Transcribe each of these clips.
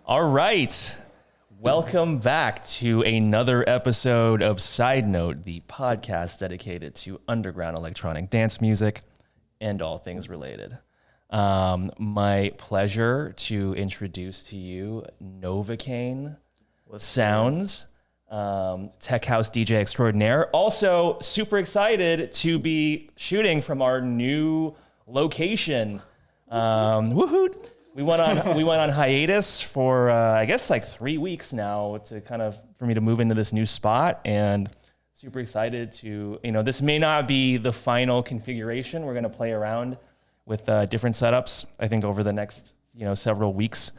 All right. Welcome back to another episode of Side Note, the podcast dedicated to underground electronic dance music and all things related. My pleasure to introduce to you Novacane Sounds, tech house DJ extraordinaire. Also super excited to be shooting from our new location. Woohoo! We went on hiatus for I guess like 3 weeks now for me to move into this new spot, and super excited to, this may not be the final configuration. We're gonna play around with different setups, I think, over the next several weeks,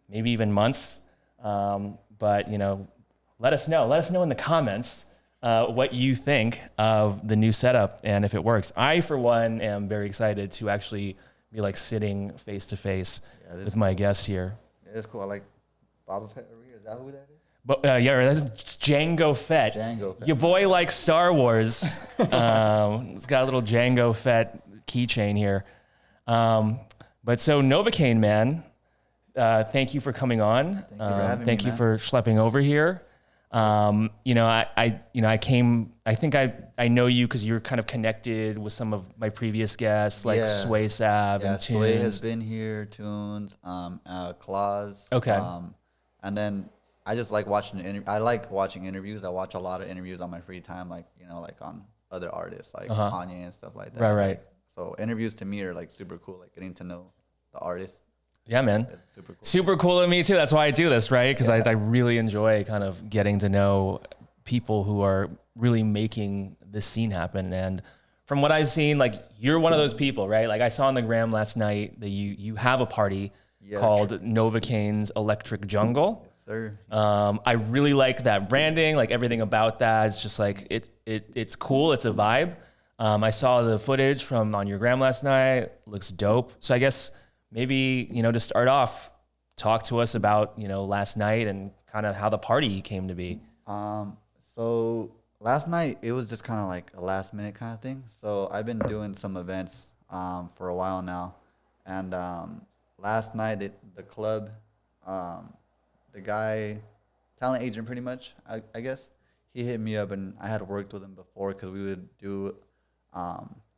maybe even months. But let us know in the comments what you think of the new setup and if it works. I, for one, am very excited to actually be like sitting face to face with my guests here. Yeah, that's cool. I like Boba Fett over here. Is that who that is? But that's Jango Fett. Your boy likes Star Wars. It's got a little Jango Fett keychain here. But so Novacane, man, thank you for coming on. Thank you for having me, thank you for schlepping over here. I know you because you're kind of connected with some of my previous guests, like Swaysav and Tunes. Sway has been here, Tunes, Claus. Okay. And then I just like watching I like watching interviews. I watch a lot of interviews on my free time, like on other artists, like Kanye and stuff like that. Right. So interviews to me are like super cool, like getting to know the artist. Yeah, man. It's super cool. Super cool to me too. That's why I do this, right? Because I really enjoy kind of getting to know people who are really making this scene happen. And from what I've seen, like, you're one of those people, right? Like, I saw on the gram last night that you have a party called Novacane's Electric Jungle. Yes, sir. I really like that branding, like everything about that. It's just like it's cool. It's a vibe. I saw the footage from on your gram last night. Looks dope. So I guess maybe, to start off, talk to us about, last night and kind of how the party came to be. So last night, it was just kind of like a last minute kind of thing. So I've been doing some events for a while now. And last night, the club, the guy, talent agent pretty much, I guess, he hit me up, and I had worked with him before because we would do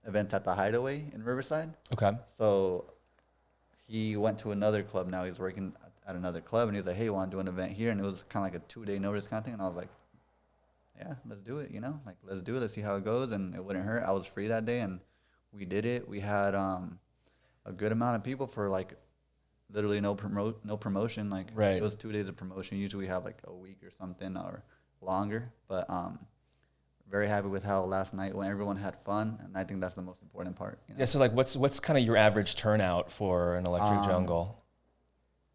events at the Hideaway in Riverside. Okay. So he went to another club now. He's working at another club, and he was like, hey, you want to do an event here? And it was kind of like a 2-day notice kind of thing. And I was like, yeah, let's do it, Like, let's do it. Let's see how it goes. And it wouldn't hurt. I was free that day, and we did it. We had a good amount of people for, like, literally no promotion. Like, right. It was 2 days of promotion. Usually we have, like, a week or something or longer. But very happy with how last night went. Everyone had fun, and I think that's the most important part. Yeah, so, like, what's kind of your average turnout for an Electric Jungle?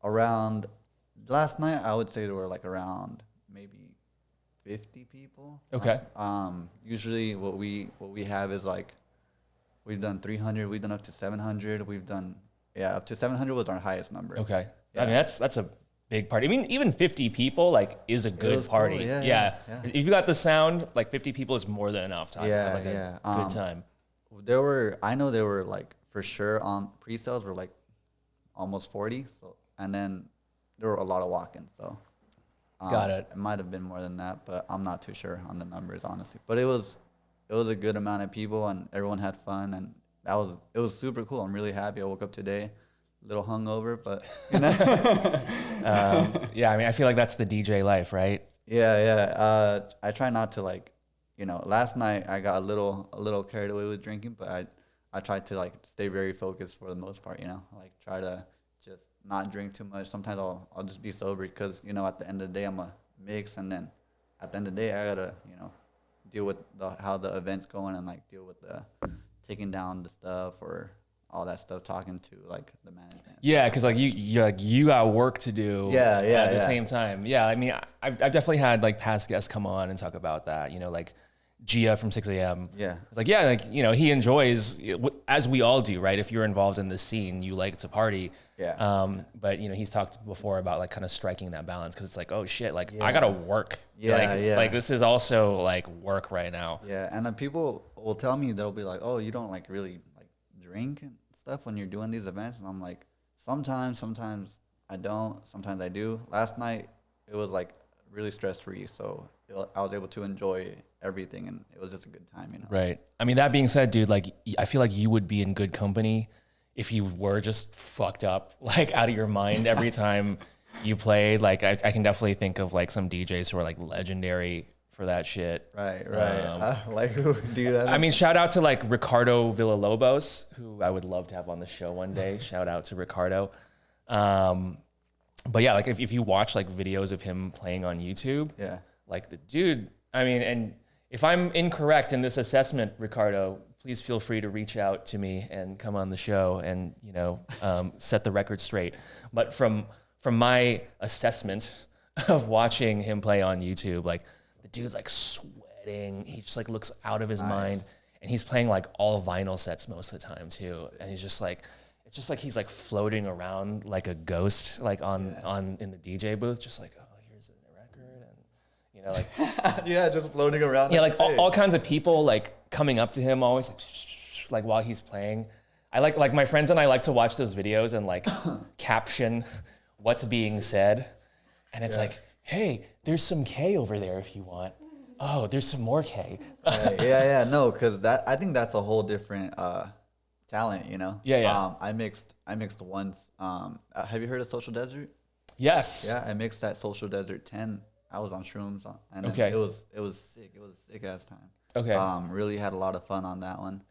Around last night, I would say there were, like, around maybe 50 people. Okay. Usually what we have is, like, we've done 300, we've done up to 700, we've done up to 700 was our highest number. Okay. Yeah. I mean, that's a big party. I mean, even 50 people, like, is a good party. Cool. Yeah. If you got the sound, like, 50 people is more than enough time to have, like, a good time. I know there were, like, for sure on pre-sales were, like, almost 40. So, and then there were a lot of walk-ins. So got it. It might have been more than that, but I'm not too sure on the numbers, honestly. But it was a good amount of people, and everyone had fun, and it was super cool. I'm really happy. I woke up today a little hungover, but yeah, I mean, I feel like that's the DJ life, right? Yeah. I try not to, like, last night I got a little carried away with drinking, but I tried to, like, stay very focused for the most part, like, try to just not drink too much. Sometimes I'll just be sober because, at the end of the day I'm a mix, and then at the end of the day I gotta, deal with how the event's going, and, like, deal with the taking down the stuff or all that stuff, talking to, like, the management. Yeah, because, like, you got work to do. At the same time. Yeah, I mean, I've definitely had, like, past guests come on and talk about that. Like Gia from 6 a.m. Yeah. It's like, he enjoys, as we all do, right? If you're involved in the scene, you like to party. Yeah. But, he's talked before about, like, kind of striking that balance, because it's like, oh shit, like, I gotta work. Like, this is also, like, work right now. Yeah, and then people will tell me, they'll be like, oh, you don't, like, really, like, drink and stuff when you're doing these events? And I'm like, sometimes I don't. Sometimes I do. Last night it was like really stress free, so I was able to enjoy everything, and it was just a good time, you know. Right. I mean, that being said, dude, like I feel like you would be in good company if you were just fucked up, like out of your mind every time you played. Like I can definitely think of like some DJs who are like legendary for that shit. Right. Like who do you have? I mean, shout out to like Ricardo Villalobos, who I would love to have on the show one day. Shout out to Ricardo. But yeah, like if you watch like videos of him playing on YouTube, Yeah. like the dude, I mean, and if I'm incorrect in this assessment, Ricardo, please feel free to reach out to me and come on the show and, you know, set the record straight. But from my assessment of watching him play on YouTube, like the dude's like sweating. He just like looks out of his mind, and he's playing like all vinyl sets most of the time too. And he's just like, it's just like he's like floating around like a ghost, like on in the DJ booth, just like, oh, here's the record, and you know, like Yeah, just floating around. yeah, like all kinds of people like coming up to him always like while he's playing. I like my friends and I like to watch those videos and like caption what's being said, and it's like, hey, there's some K over there if you want. Oh, there's some more K. Yeah, no, because I think that's a whole different talent, you know. Yeah. I mixed once. Have you heard of Social Desert? Yes. Yeah, I mixed that Social Desert 10. I was on shrooms, and Okay. it was sick. It was a sick ass time. Okay. Really had a lot of fun on that one.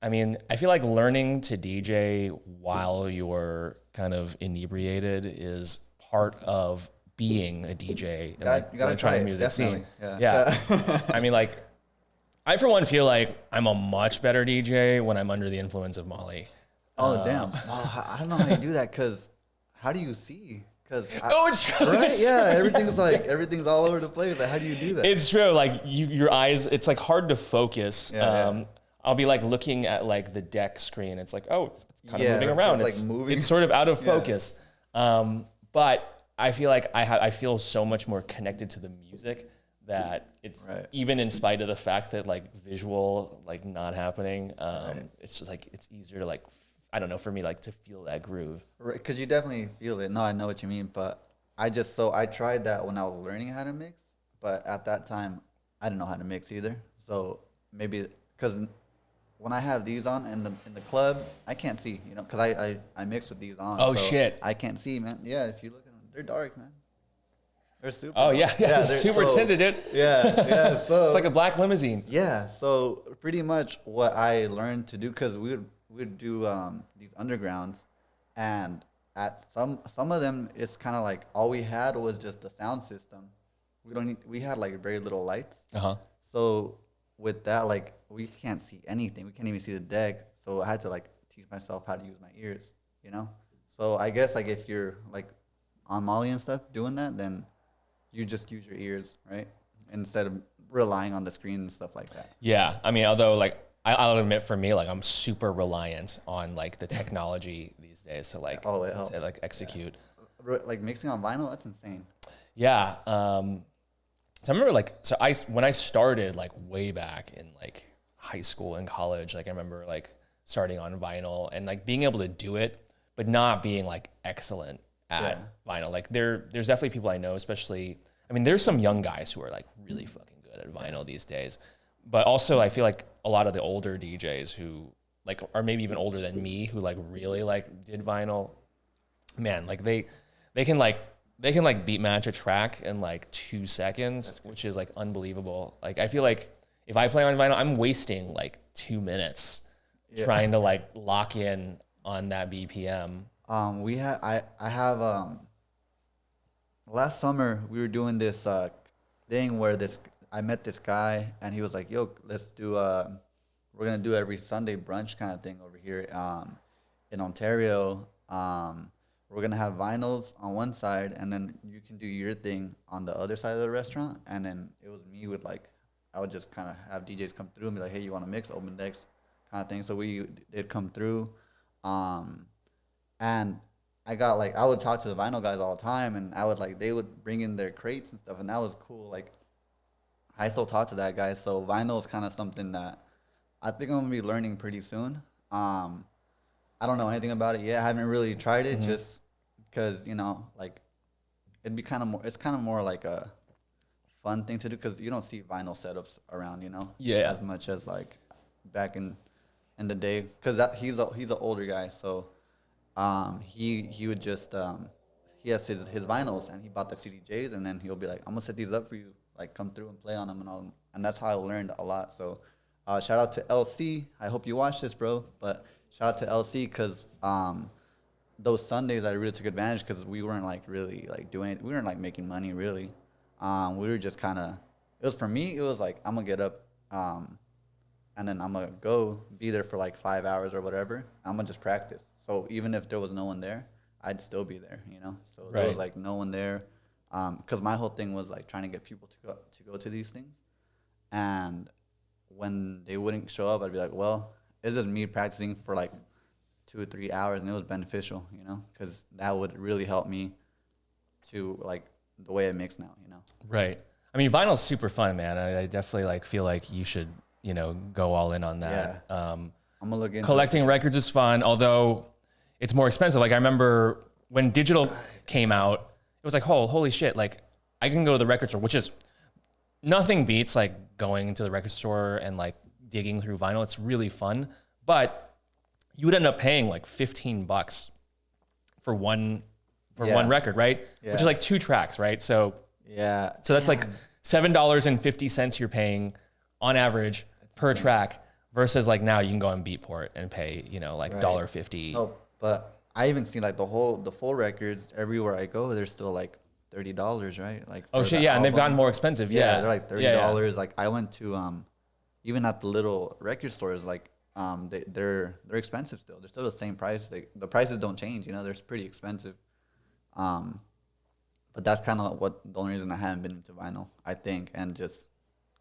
I mean, I feel like learning to DJ while you're kind of inebriated is part of being a DJ in like You gotta try electronic it, music definitely. scene. Yeah. I mean, like, I for one feel like I'm a much better DJ when I'm under the influence of Molly. Oh damn! Well, I don't know how you do that, cause how do you see? Cause Oh, it's true. right? It's Yeah, true. everything's all over the place. Like, how do you do that? It's true. Like your eyes, it's like hard to focus. Yeah. I'll be like looking at like the deck screen. It's like, oh, it's kind of Yeah, moving around. it's, like, moving. It's sort of out of Yeah. focus. But I feel like I feel so much more connected to the music that it's Right. even in spite of the fact that like visual like not happening. It's just like it's easier to like I don't know, for me like to feel that groove. Right, cause you definitely feel it. No, I know what you mean, but I tried that when I was learning how to mix, but at that time I didn't know how to mix either. So maybe cause when I have these on in the club, I can't see, you know, cause I mix with these on. Oh, so shit. I can't see, man. Yeah, if you look at them, they're dark, man. They're super. Oh dark. yeah, they're super tinted, dude. Yeah. So It's like a black limousine. yeah, so pretty much what I learned to do, because we'd do these undergrounds, and at some of them it's kind of like all we had was just the sound system. We had like very little lights. So with that, like we can't see anything. We can't even see the deck. So I had to like teach myself how to use my ears, you know? So I guess like if you're like on Molly and stuff doing that, then you just use your ears, right? Instead of relying on the screen and stuff like that. Yeah, I mean, although like I'll admit for me, like I'm super reliant on like the technology these days to like it helps. to, like execute. Like mixing on vinyl, that's insane. Yeah. So I remember like when I started like way back in like high school and college, like I remember like starting on vinyl and like being able to do it, but not being like excellent at vinyl. Like there's definitely people I know, especially I mean, there's some young guys who are like really fucking good at vinyl these days. But also I feel like a lot of the older DJs who like are maybe even older than me who like really like did vinyl, man, like they can beat match a track in like 2 seconds, which is like unbelievable. Like I feel like if I play on vinyl, I'm wasting like 2 minutes trying to like lock in on that BPM. I have last summer we were doing this thing where I met this guy and he was like, yo, let's do we're gonna do every Sunday brunch kind of thing over here in Ontario. We're gonna have vinyls on one side and then you can do your thing on the other side of the restaurant. And then it was me with like, I would just kind of have DJs come through and be like, hey, you want to mix, open decks kind of thing. So we did come through. And I got like, I would talk to the vinyl guys all the time and I would like, they would bring in their crates and stuff and that was cool. Like I still talk to that guy. So vinyl is kind of something that I think I'm gonna be learning pretty soon. I don't know anything about it yet. I haven't really tried it just because, you know, like it'd be kind of more, it's kind of more like a fun thing to do because you don't see vinyl setups around, you know, as much as like back in the day. Because he's an older guy, so he would just he has his vinyls and he bought the CDJs and then he'll be like, I'm gonna set these up for you, like come through and play on them and all, and that's how I learned a lot. So shout out to LC. I hope you watch this, bro. But shout out to LC because those Sundays I really took advantage because we weren't like really like doing it. We weren't like making money really. We were just kind of. It was for me. It was like I'm gonna get up, and then I'm gonna go be there for like 5 hours or whatever. I'm gonna just practice. So even if there was no one there, I'd still be there. You know. So there was like no one there, because my whole thing was like trying to get people to go to these things, and when they wouldn't show up, I'd be like, well, it's just me practicing for like 2 or 3 hours, and it was beneficial, you know, because that would really help me to like the way I mix now, you know. Right. I mean, vinyl's super fun, man. I definitely like feel like you should, you know, go all in on that. Yeah. I'm gonna look into collecting records is fun, although it's more expensive. Like I remember when digital came out, it was like, holy shit! Like I can go to the record store, which is nothing beats like going to the record store and like digging through vinyl. It's really fun, but you would end up paying like $15 for one record, right? Yeah. Which is like 2 tracks, right? So that's like $7.50 you're paying on average per track versus like now you can go on Beatport and pay, you know, like $1.50. Oh, but I even see like the full records everywhere I go. They're still like $30, right? Like oh shit, yeah, and they've gotten more expensive. Yeah, they're like $30. Like I went to even at the little record stores, like they're expensive still. They're still the same price. The prices don't change. You know, they're pretty expensive. But that's kind of the only reason I haven't been into vinyl, I think, and just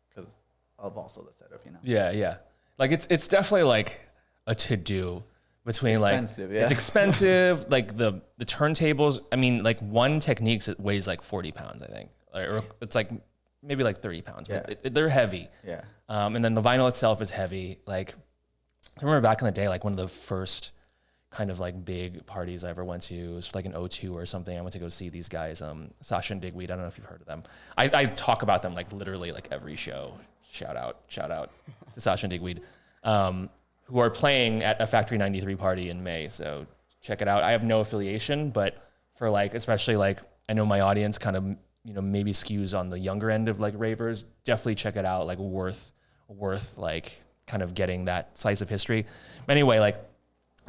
because of also the setup, you know. Yeah. Like it's definitely like a to do between expensive, like it's expensive. Like the turntables. I mean, like one Techniques it weighs like 40 pounds, I think, or it's like maybe like 30 pounds. Yeah. But they're heavy. Yeah. And then the vinyl itself is heavy. Like I remember back in the day, like one of the first kind of like big parties I ever went to was like an O2 or something. I went to go see these guys, Sasha and Digweed. I don't know if you've heard of them. I talk about them like literally like every show. Shout out to Sasha and Digweed, who are playing at a Factory 93 party in May. So check it out. I have no affiliation, but for like, especially like, I know my audience kind of, you know, maybe skews on the younger end of like ravers. Definitely check it out. Like worth like kind of getting that slice of history. Anyway, like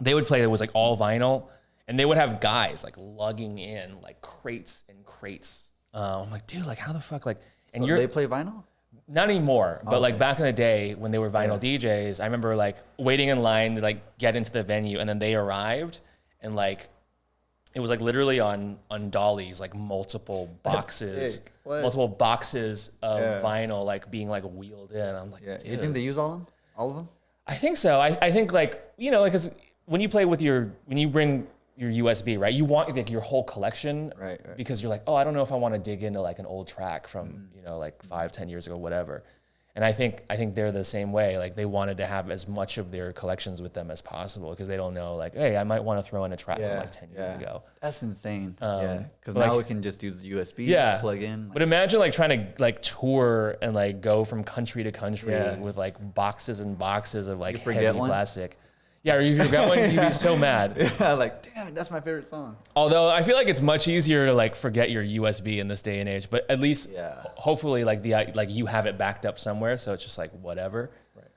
they would play, it was like all vinyl, and they would have guys like lugging in like crates and crates. I'm like, dude, like how the fuck, like, and So they play vinyl? Not anymore, but like back in the day when they were vinyl DJs, I remember like waiting in line to like get into the venue, and then they arrived, and like it was like literally on dollies, like multiple boxes of vinyl like being like wheeled in. I'm like, dude. You think they use all of them? I think so. I think like, you know, like, cause when you play with when you bring your USB, right, you want like your whole collection, right? Because you're like, oh, I don't know if I want to dig into like an old track from, you know, like 5-10 years ago, whatever. And I think they're the same way. Like they wanted to have as much of their collections with them as possible because they don't know like, hey, I might want to throw in a track from like 10 years ago. That's insane. Because now we can just use USB plug in. But imagine like trying to like tour and like go from country to country with like boxes and boxes of like heavy plastic. Yeah, or if you forgot one, you'd be so mad. Yeah, like, damn, that's my favorite song. Although I feel like it's much easier to like forget your USB in this day and age, but at least hopefully like you have it backed up somewhere, so it's just like whatever. Right.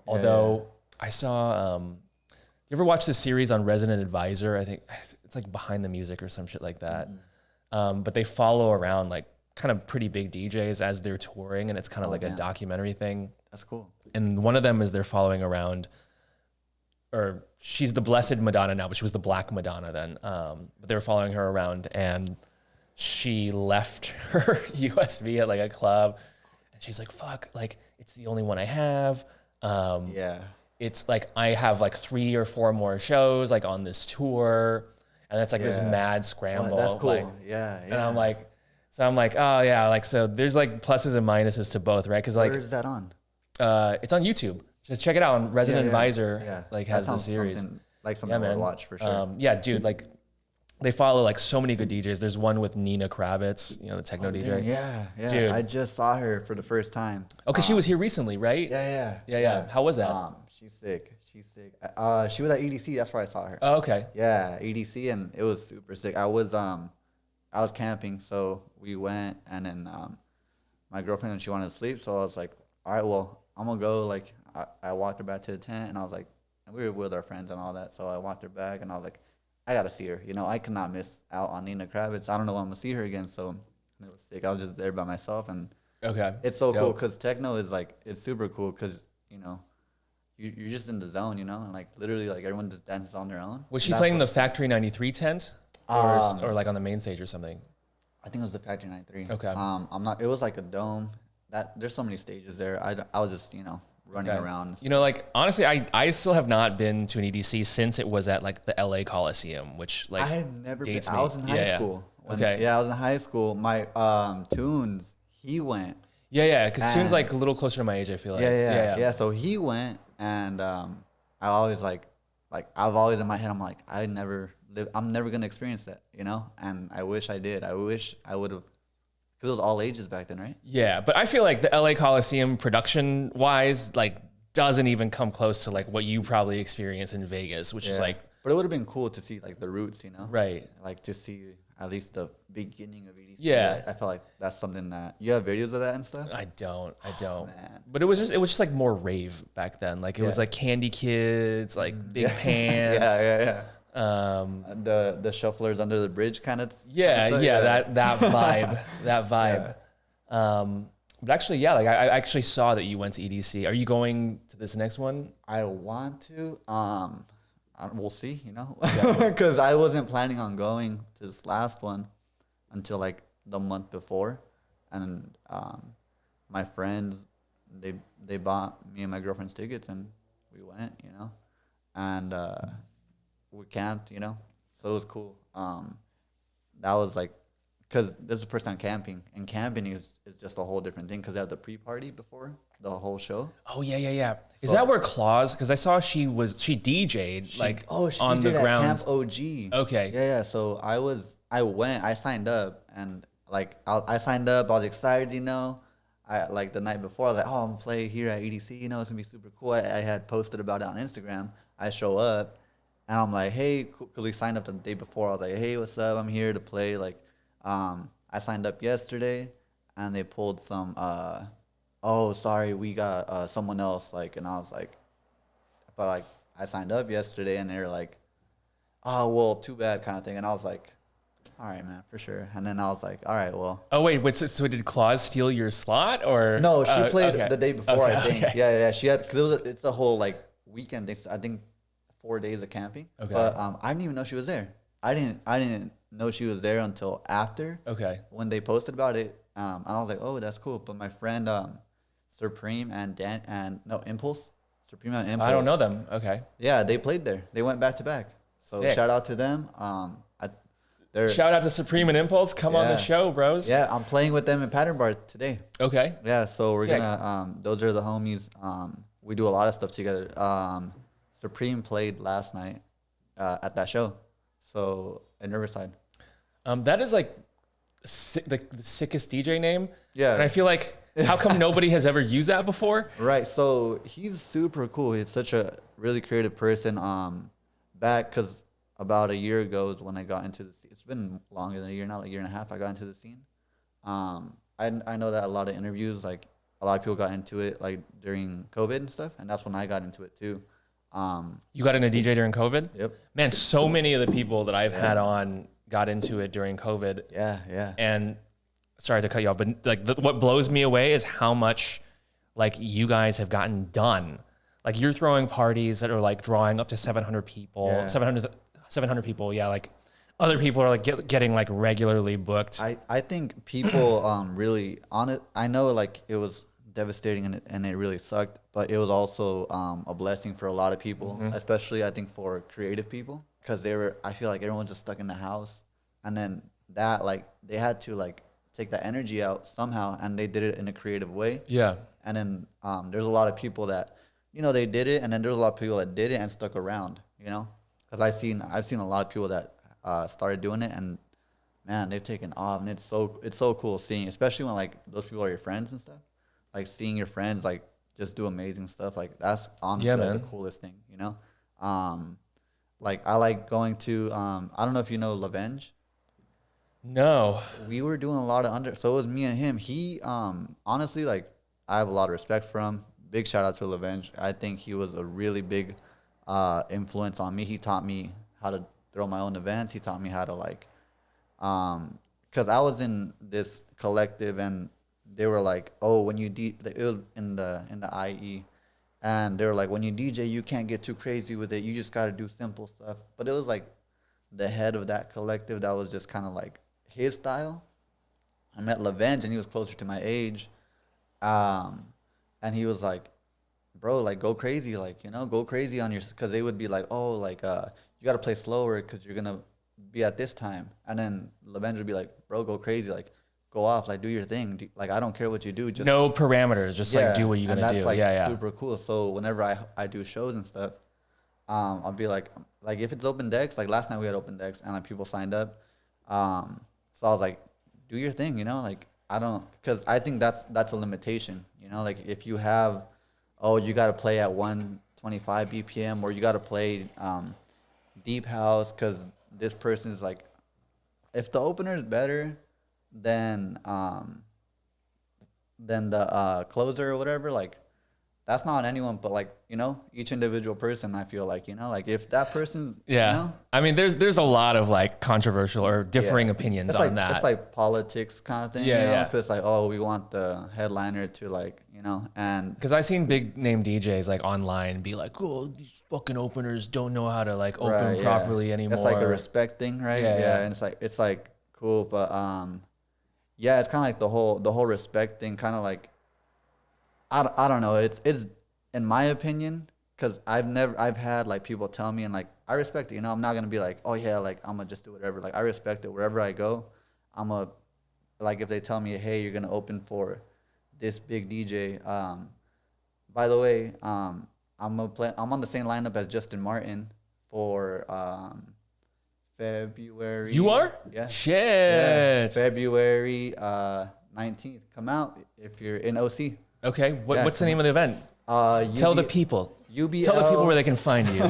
Although I saw, you ever watch the series on Resident Advisor? I think it's like Behind the Music or some shit like that. But they follow around like kind of pretty big DJs as they're touring, and it's kind of like a documentary thing. That's cool. And one of them is they're following around. Or she's the Blessed Madonna now, but she was the Black Madonna then. But they were following her around, and she left her USB at like a club, and she's like, "Fuck! Like it's the only one I have." It's like I have like 3 or 4 more shows like on this tour, and it's like this mad scramble. That's cool. Like, And I'm like, oh yeah, like so. There's like pluses and minuses to both, right? Because like, where is that on? It's on YouTube. Just check it out on Resident Advisor. Like has the series. like something I would watch for sure. Yeah, dude, like they follow like so many good DJs. There's one with Nina Kravitz, you know, the techno DJ. Yeah, yeah. Dude. I just saw her for the first time. Oh, cause she was here recently, right? Yeah. How was that? She's sick. She was at EDC. That's where I saw her. Oh, okay. Yeah, EDC, and it was super sick. I was camping, so we went, and then my girlfriend, and she wanted to sleep, so I was like, all right, well, I'm gonna go. Like, I walked her back to the tent, and I was like, and we were with our friends and all that, so I walked her back, and I was like, I gotta see her. You know, I cannot miss out on Nina Kravitz. I don't know when I'm gonna see her again, so it was sick. I was just there by myself, and it's so cool because techno is like, it's super cool because, you know, you're just in the zone, you know, and like literally like everyone just dances on their own. Was she playing the Factory 93 tent, or like on the main stage or something? I think it was the Factory 93. Okay. I'm not. It was like a dome. There's so many stages there. I was just, you know, running around. You know, like honestly, I still have not been to an EDC since it was at like the LA Coliseum, which like I have never been. dates I was in high school. Yeah, I was in high school. My Tunes, he went. Yeah, because Tune's like a little closer to my age, I feel like. Yeah. So he went, and I always I've always in my head, I'm like, I'm never gonna experience that, you know. And I wish I did. I wish I would have, because it was all ages back then, right? Yeah, but I feel like the LA Coliseum production wise, like doesn't even come close to like what you probably experience in Vegas, which is like. But it would have been cool to see like the roots, you know? Right. Like to see at least the beginning of EDC. Yeah. I felt like that's something that you have videos of that and stuff. I don't. Man. But it was just like more rave back then. Like it was like Candy Kids, like big pants. Yeah. The shufflers under the bridge kind of. That vibe, that vibe. But actually, yeah, like I actually saw that you went to EDC. Are you going to this next one? I want to. We'll see, you know, because I wasn't planning on going to this last one until like the month before, and my friends, they bought me and my girlfriend's tickets, and we went, you know, and we camped, you know, so it was cool. That was like, because this is the first time camping, and camping is just a whole different thing because they have the pre-party before the whole show. Oh yeah. Is that where Claus? Because I saw she DJ'd she on the DJ'd at grounds. Camp OG. Okay. Yeah. So I signed up, and like I signed up. I was excited, you know. I like the night before, I was like, oh, I'm gonna play here at EDC. You know, it's gonna be super cool. I had posted about it on Instagram. I show up, and I'm like, hey, because we signed up the day before. I was like, hey, what's up? I'm here to play. Like, I signed up yesterday, and they pulled some. Oh, sorry, we got someone else. Like, and I was like, but like I signed up yesterday, and they're like, oh, well, too bad, kind of thing. And I was like, all right, man, for sure. And then I was like, all right, well. Oh wait, so did Claus steal your slot or? No, she played the day before. I think. Okay. Yeah. She had, because it's a whole like weekend. I think 4 days of camping. Okay. But I didn't even know she was there. I didn't know she was there until after. Okay. When they posted about it, and I was like, oh, that's cool. But my friend Ssurpreme and Impulse. Ssurpreme and Impulse. I don't know them. Okay. Yeah, they played there. They went back to back. So Sick. shout out to them. Shout out to Ssurpreme and Impulse. Come on the show, bros. Yeah, I'm playing with them in Pattern Bar today. Okay. Yeah, so we're Sick. gonna. Those are the homies. We do a lot of stuff together. Ssurpreme played last night at that show. So at Riverside. That is like the sickest DJ name. Yeah. And I feel like, how come nobody has ever used that before? Right. So he's super cool. He's such a really creative person. Back because about a year ago is when I got into the scene. It's been longer than a year now, like a year and a half. I got into the scene. I know that a lot of interviews, like a lot of people got into it like during COVID and stuff, and that's when I got into it too. You got into DJ during COVID? Yep. Man, so many of the people that I've had on got into it during COVID. Yeah. And sorry to cut you off, but like what blows me away is how much like you guys have gotten done. Like you're throwing parties that are like drawing up to 700 people, 700 people. Yeah. Like other people are like getting like regularly booked. I think people really on it. I know like it was devastating and it really sucked, but it was also a blessing for a lot of people, especially I think for creative people, because I feel like everyone's just stuck in the house, and then that like they had to like take that energy out somehow, and they did it in a creative way. Yeah. And then there's a lot of people that, you know, they did it, and then there's a lot of people that did it and stuck around, you know. because I've seen a lot of people that started doing it, and man, they've taken off, and it's so cool seeing, especially when like those people are your friends and stuff, like seeing your friends like just do amazing stuff. Like that's honestly like, the coolest thing, you know. Like I like going to I don't know if you know Lavenge. No. We were doing a lot of so it was me and him. He honestly, like, I have a lot of respect for him. Big shout out to Lavenge. I think he was a really big influence on me. He taught me how to throw my own events. He taught me how to like because I was in this collective, and they were like, oh, when you it was in the IE, and they were like, when you DJ, you can't get too crazy with it. You just got to do simple stuff. But it was like the head of that collective that was just kind of like his style. I met Lavenge, and he was closer to my age, and he was like, bro, like go crazy, like, you know, go crazy on your, because they would be like, oh, like you got to play slower because you're gonna be at this time. And then Lavenge would be like, bro, go crazy, like go off, like do your thing, like I don't care what you do, just no parameters, just like do what you're gonna do. Like yeah, super cool. So whenever I do shows and stuff, I'll be like if it's open decks, like last night we had open decks and like people signed up, so I was like, do your thing, you know, like I don't, because I think that's a limitation, you know, like if you have, oh, you got to play at 125 BPM, or you got to play deep house because this person is like, if the opener is better than the closer or whatever, like that's not on anyone, but like, you know, each individual person, I feel like, you know, like if that person's, you know, I mean, there's a lot of like controversial or differing opinions it's on like, that. it's like politics kind of thing, you know, because it's like, oh, we want the headliner to like, you know, and because I've seen big name DJs like online be like, oh, these fucking openers don't know how to like open properly anymore. It's like a respect thing, right? Yeah, and it's like cool, but yeah, it's kind of like the whole respect thing, kind of like, I don't know. It's in my opinion, because I've had like people tell me, and like I respect it. You know, I'm not gonna be like, oh yeah, like I'm gonna just do whatever. Like I respect it wherever I go. I'm a, like if they tell me, hey, you're gonna open for this big DJ. By the way, I'm on the same lineup as Justin Martin for February. You are? Yeah. Shit. Yeah, February 19th. Come out if you're in OC. Okay. What's the name of the event? Tell the people. UBL. Tell the people where they can find you.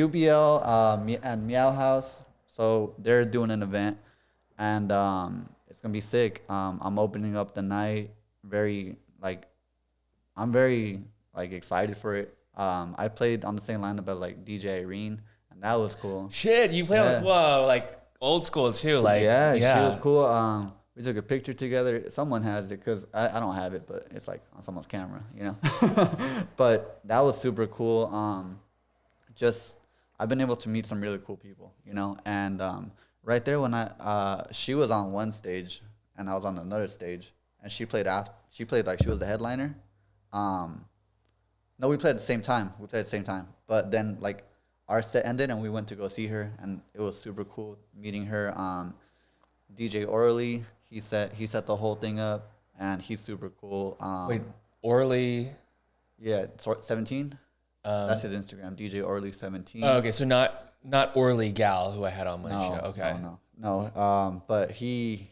UBL and Meowhouse. So they're doing an event, and it's gonna be sick. I'm opening up the night. I'm very like excited for it. I played on the same lineup as like DJ Irene, and that was cool. Shit, you play on, whoa, like old school too. Like yeah, she was cool. We took a picture together. Someone has it because I don't have it, but it's like on someone's camera, you know. But that was super cool. Just I've been able to meet some really cool people, you know. And right there when she was on one stage and I was on another stage, and she played like she was the headliner. No, we played at the same time. But then like our set ended and we went to go see her, and it was super cool meeting her. DJ Orly, he set the whole thing up, and he's super cool. Wait, Orly? Yeah, 17. That's his Instagram, DJ Orly 17. Oh, okay, so not Orly Gal who I had on my show. Okay, no. But he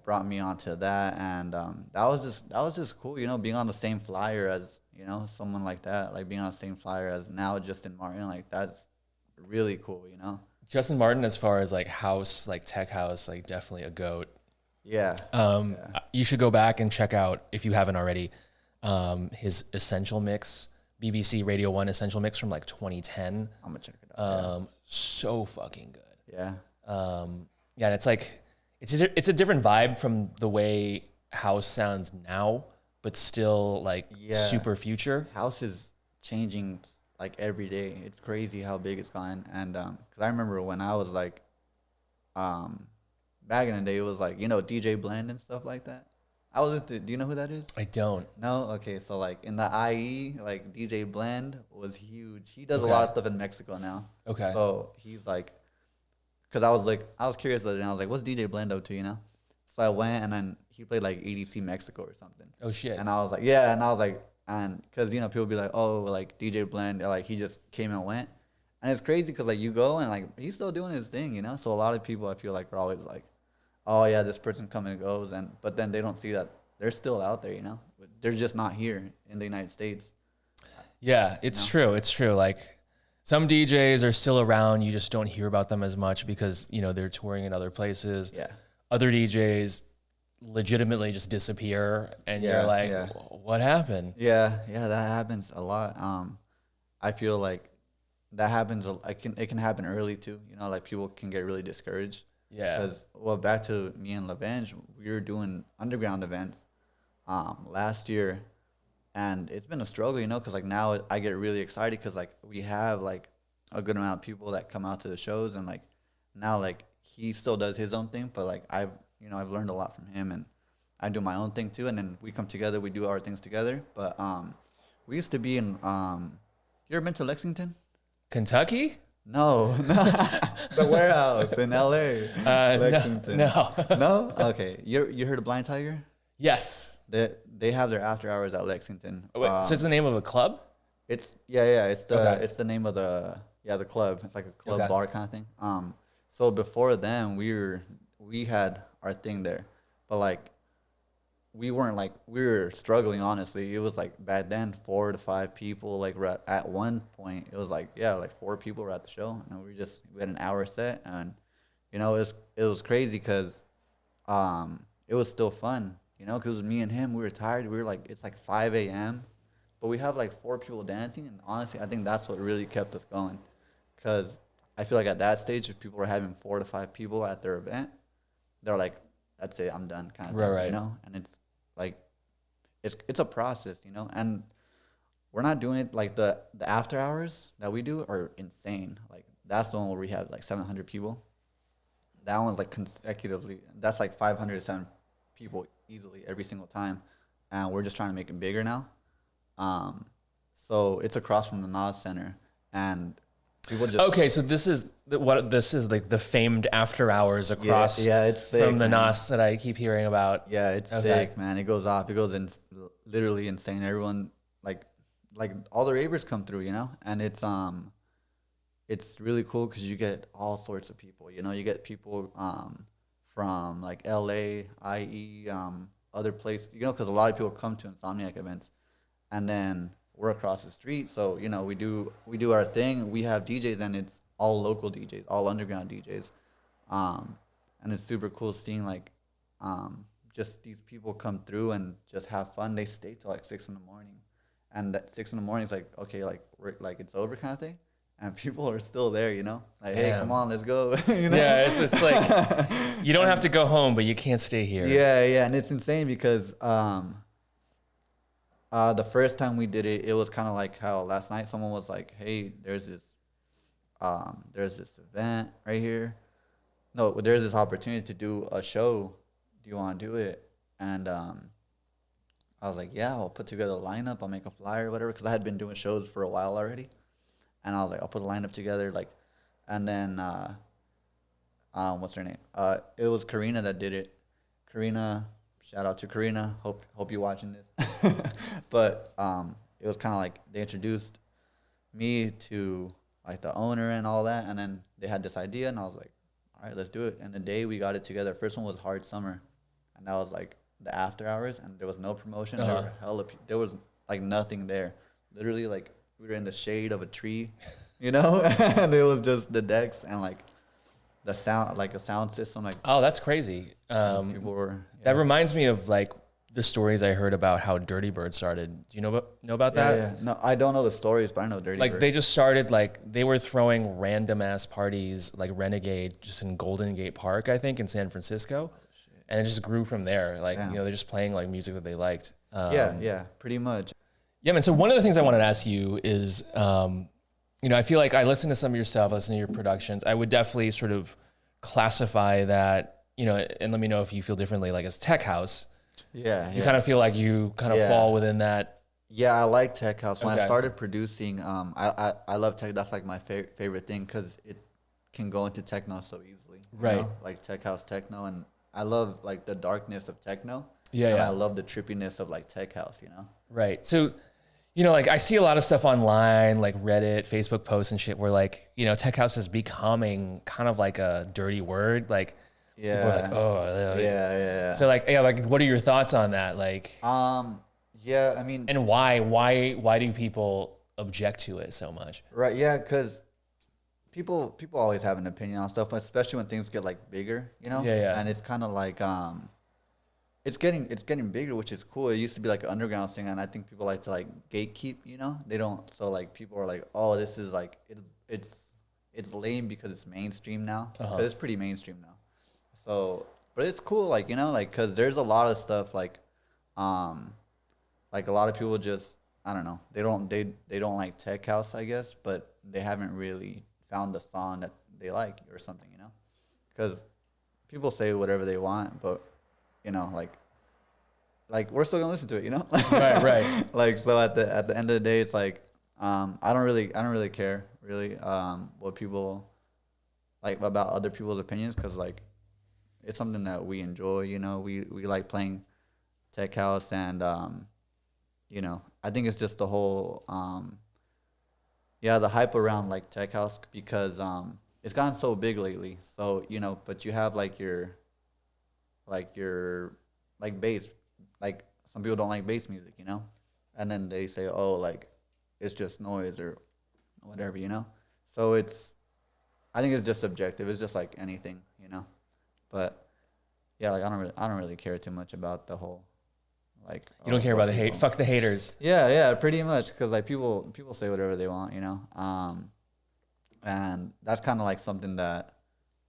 brought me onto that, and that was just cool, you know, being on the same flyer as, you know, someone like that, like being on the same flyer as now Justin Martin, like that's really cool, you know. Justin Martin, as far as like house, like tech house, like definitely a goat. Yeah. You should go back and check out, if you haven't already, his Essential Mix, BBC Radio 1 Essential Mix from like 2010. I'm gonna check it out. So fucking good. Yeah. Yeah, and it's like it's a different vibe from the way house sounds now, but still like super future. House is changing like every day. It's crazy how big it's gone. And because I remember when I was like, back in the day, it was like, you know, DJ Blend and stuff like that. Do you know who that is? I don't. No? Okay, so like in the IE, like DJ Blend was huge. He does a lot of stuff in Mexico now. Okay. So he's like, because I was curious the other day, and I was like, what's DJ Blend up to, you know? So I went, and then he played like EDC Mexico or something. Oh shit. And I was like, and because, you know, people be like, oh, like DJ Blend, like he just came and went. And it's crazy because like you go and like he's still doing his thing, So a lot of people I feel like are always like, oh yeah, this person comes and goes, but then they don't see that they're still out there, But they're just not here in the United States. Yeah, it's true. It's true. Like some DJs are still around. You just don't hear about them as much because, they're touring in other places. Yeah. Other DJs legitimately just disappear and you're like, what happened? Yeah, that happens a lot. I feel like that happens. It can happen early too. Like people can get really discouraged. Yeah. Because back to me and Lavenge, we were doing underground events last year, and it's been a struggle, because like now I get really excited because like we have like a good amount of people that come out to the shows, and like now like he still does his own thing, but like I've learned a lot from him, and I do my own thing too, and then we come together, we do our things together. But we used to be in you ever been to Lexington? Kentucky? No, the warehouse in LA. Lexington. No. No? Okay. You heard of Blind Tiger? Yes. They have their after hours at Lexington. Wait, so it's the name of a club? It's the name of the club. It's like a club bar kind of thing. So before then we had our thing there, but like we were struggling, honestly. It was like back then 4 to 5 people, like at one point it was like 4 people were at the show, and we had an hour set, and it was crazy because it was still fun, because it was me and him. We were tired. We were like, it's like 5 a.m. but we have like 4 people dancing, and honestly I think that's what really kept us going, because I feel like at that stage, if people were having 4 to 5 people at their event, they're like, that's it, I'm done, kind of thing, right. And it's like it's a process, and we're not doing it like the after hours that we do are insane. Like that's the one where we have like 700 people. That one's like consecutively, that's like 500 to 7 people easily every single time, and we're just trying to make it bigger now. So it's across from the Nas Center, and people just so this is like the famed after hours across it's sick, from the man. Nos that I keep hearing about. Yeah, it's sick, man. It goes off. It goes in literally insane. Everyone like all the ravers come through, and it's really cool because you get all sorts of people. You get people from like LA, IE, other places. Because a lot of people come to Insomniac events, and then we're across the street, so we do our thing. We have DJs, and it's all local DJs, all underground DJs, and it's super cool seeing like just these people come through and just have fun. They stay till like 6 in the morning, and at 6 in the morning is like, okay, like we're like it's over kind of thing, and people are still there, like, hey, come on, let's go. Yeah, it's like you don't have to go home, but you can't stay here. Yeah, and it's insane because the first time we did it, it was kind of like how last night someone was like, hey, there's this event right here. No, there's this opportunity to do a show. Do you want to do it? And I was like, yeah, I'll put together a lineup. I'll make a flyer or whatever, because I had been doing shows for a while already. And I was like, I'll put a lineup together. Like, and then, what's her name? It was Karina that did it. Karina, shout out to Karina. Hope you're watching this. But it was kind of like they introduced me to like the owner and all that, and then they had this idea, and I was like, all right, let's do it. And the day we got it together, first one was Hard Summer, and that was like the after hours, and there was no promotion. There was like nothing there. Literally, like we were in the shade of a tree, and it was just the decks and like the sound, like a sound system. Like, oh, that's crazy. People were. That reminds me of like the stories I heard about how Dirty Bird started. Do you know about that? Yeah. No, I don't know the stories, but I know Dirty Bird. Like they just started, like they were throwing random ass parties like Renegade just in Golden Gate Park, I think, in San Francisco. And it just grew from there. Like, they're just playing like music that they liked. Yeah, pretty much. Yeah, man. So one of the things I wanted to ask you is, I feel like I listen to some of your stuff, I listen to your productions. I would definitely sort of classify that, and let me know if you feel differently, like as tech house. Yeah. You kind of feel like you kind of fall within that. Yeah, I like tech house. When I started producing, I love tech. That's like my favorite thing because it can go into techno so easily. Right. Like tech house techno, and I love like the darkness of techno. Yeah. I love the trippiness of like tech house. Right. So, You know, like I see a lot of stuff online, like Reddit, Facebook posts and shit where like, you know, tech house is becoming kind of like a dirty word. Like people are like, oh, yeah. So like, yeah, like what are your thoughts on that? Like, yeah, I mean, and why do people object to it so much? right. Yeah. Cause people always have an opinion on stuff, especially when things get like bigger, you know? Yeah. And it's kind of like, it's getting bigger, which is cool. It used to be like an underground thing, and I think people like to like gatekeep. You know, they don't. So like people are like, oh, this is like it's lame because it's mainstream now. Because it's pretty mainstream now. So, but it's cool, like you know, like because there's a lot of stuff like a lot of people just I don't know. They don't like tech house, I guess, but they haven't really found a song that they like or something. You know, because people say whatever they want, but you know, like we're still gonna listen to it, you know. Right. Like so, at the end of the day, it's like I don't really care really what people like about other people's opinions because like it's something that we enjoy, you know. We like playing tech house and you know I think it's just the whole the hype around like tech house because it's gotten so big lately. So you know, but you have like your bass, like some people don't like bass music, you know, and then they say, oh, like it's just noise or whatever, you know. So I think it's just subjective. It's just like anything, you know. But yeah, like I don't really care too much about the whole like. You don't care about the hate. Fuck the haters. Yeah, pretty much, because like people say whatever they want, you know. And that's kind of like something that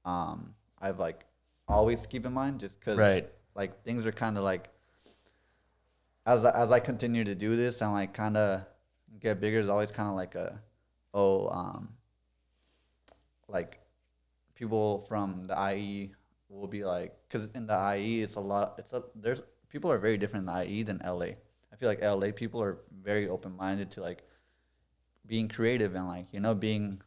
I've like always keep in mind, just because like things are kind of like as I continue to do this and like kind of get bigger, it's always kind of like like people from the IE will be like, because in the IE there's people are very different in the IE than LA. I feel like LA people are very open minded to like being creative and like you know being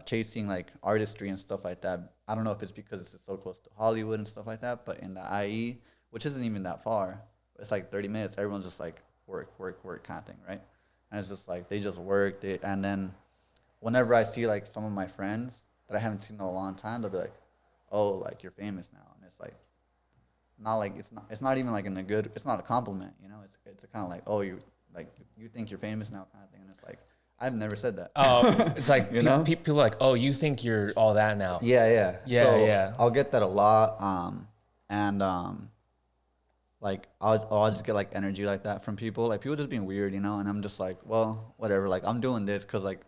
chasing like artistry and stuff like that. I don't know if it's because it's so close to Hollywood and stuff like that, but in the IE, which isn't even that far, it's like 30 minutes. Everyone's just like work kind of thing, right? And it's just like they just work. And then whenever I see like some of my friends that I haven't seen in a long time, they'll be like, "Oh, like you're famous now," and it's like not like it's not even like in a good. It's not a compliment, you know. It's a kind of like, "Oh, you think you're famous now," kind of thing, and it's like. I've never said that. Oh, it's like you know? People are like, oh, you think you're all that now? Yeah. Yeah. I'll get that a lot, and like I'll just get like energy like that from people, like people just being weird, you know. And I'm just like, well, whatever. Like I'm doing this because like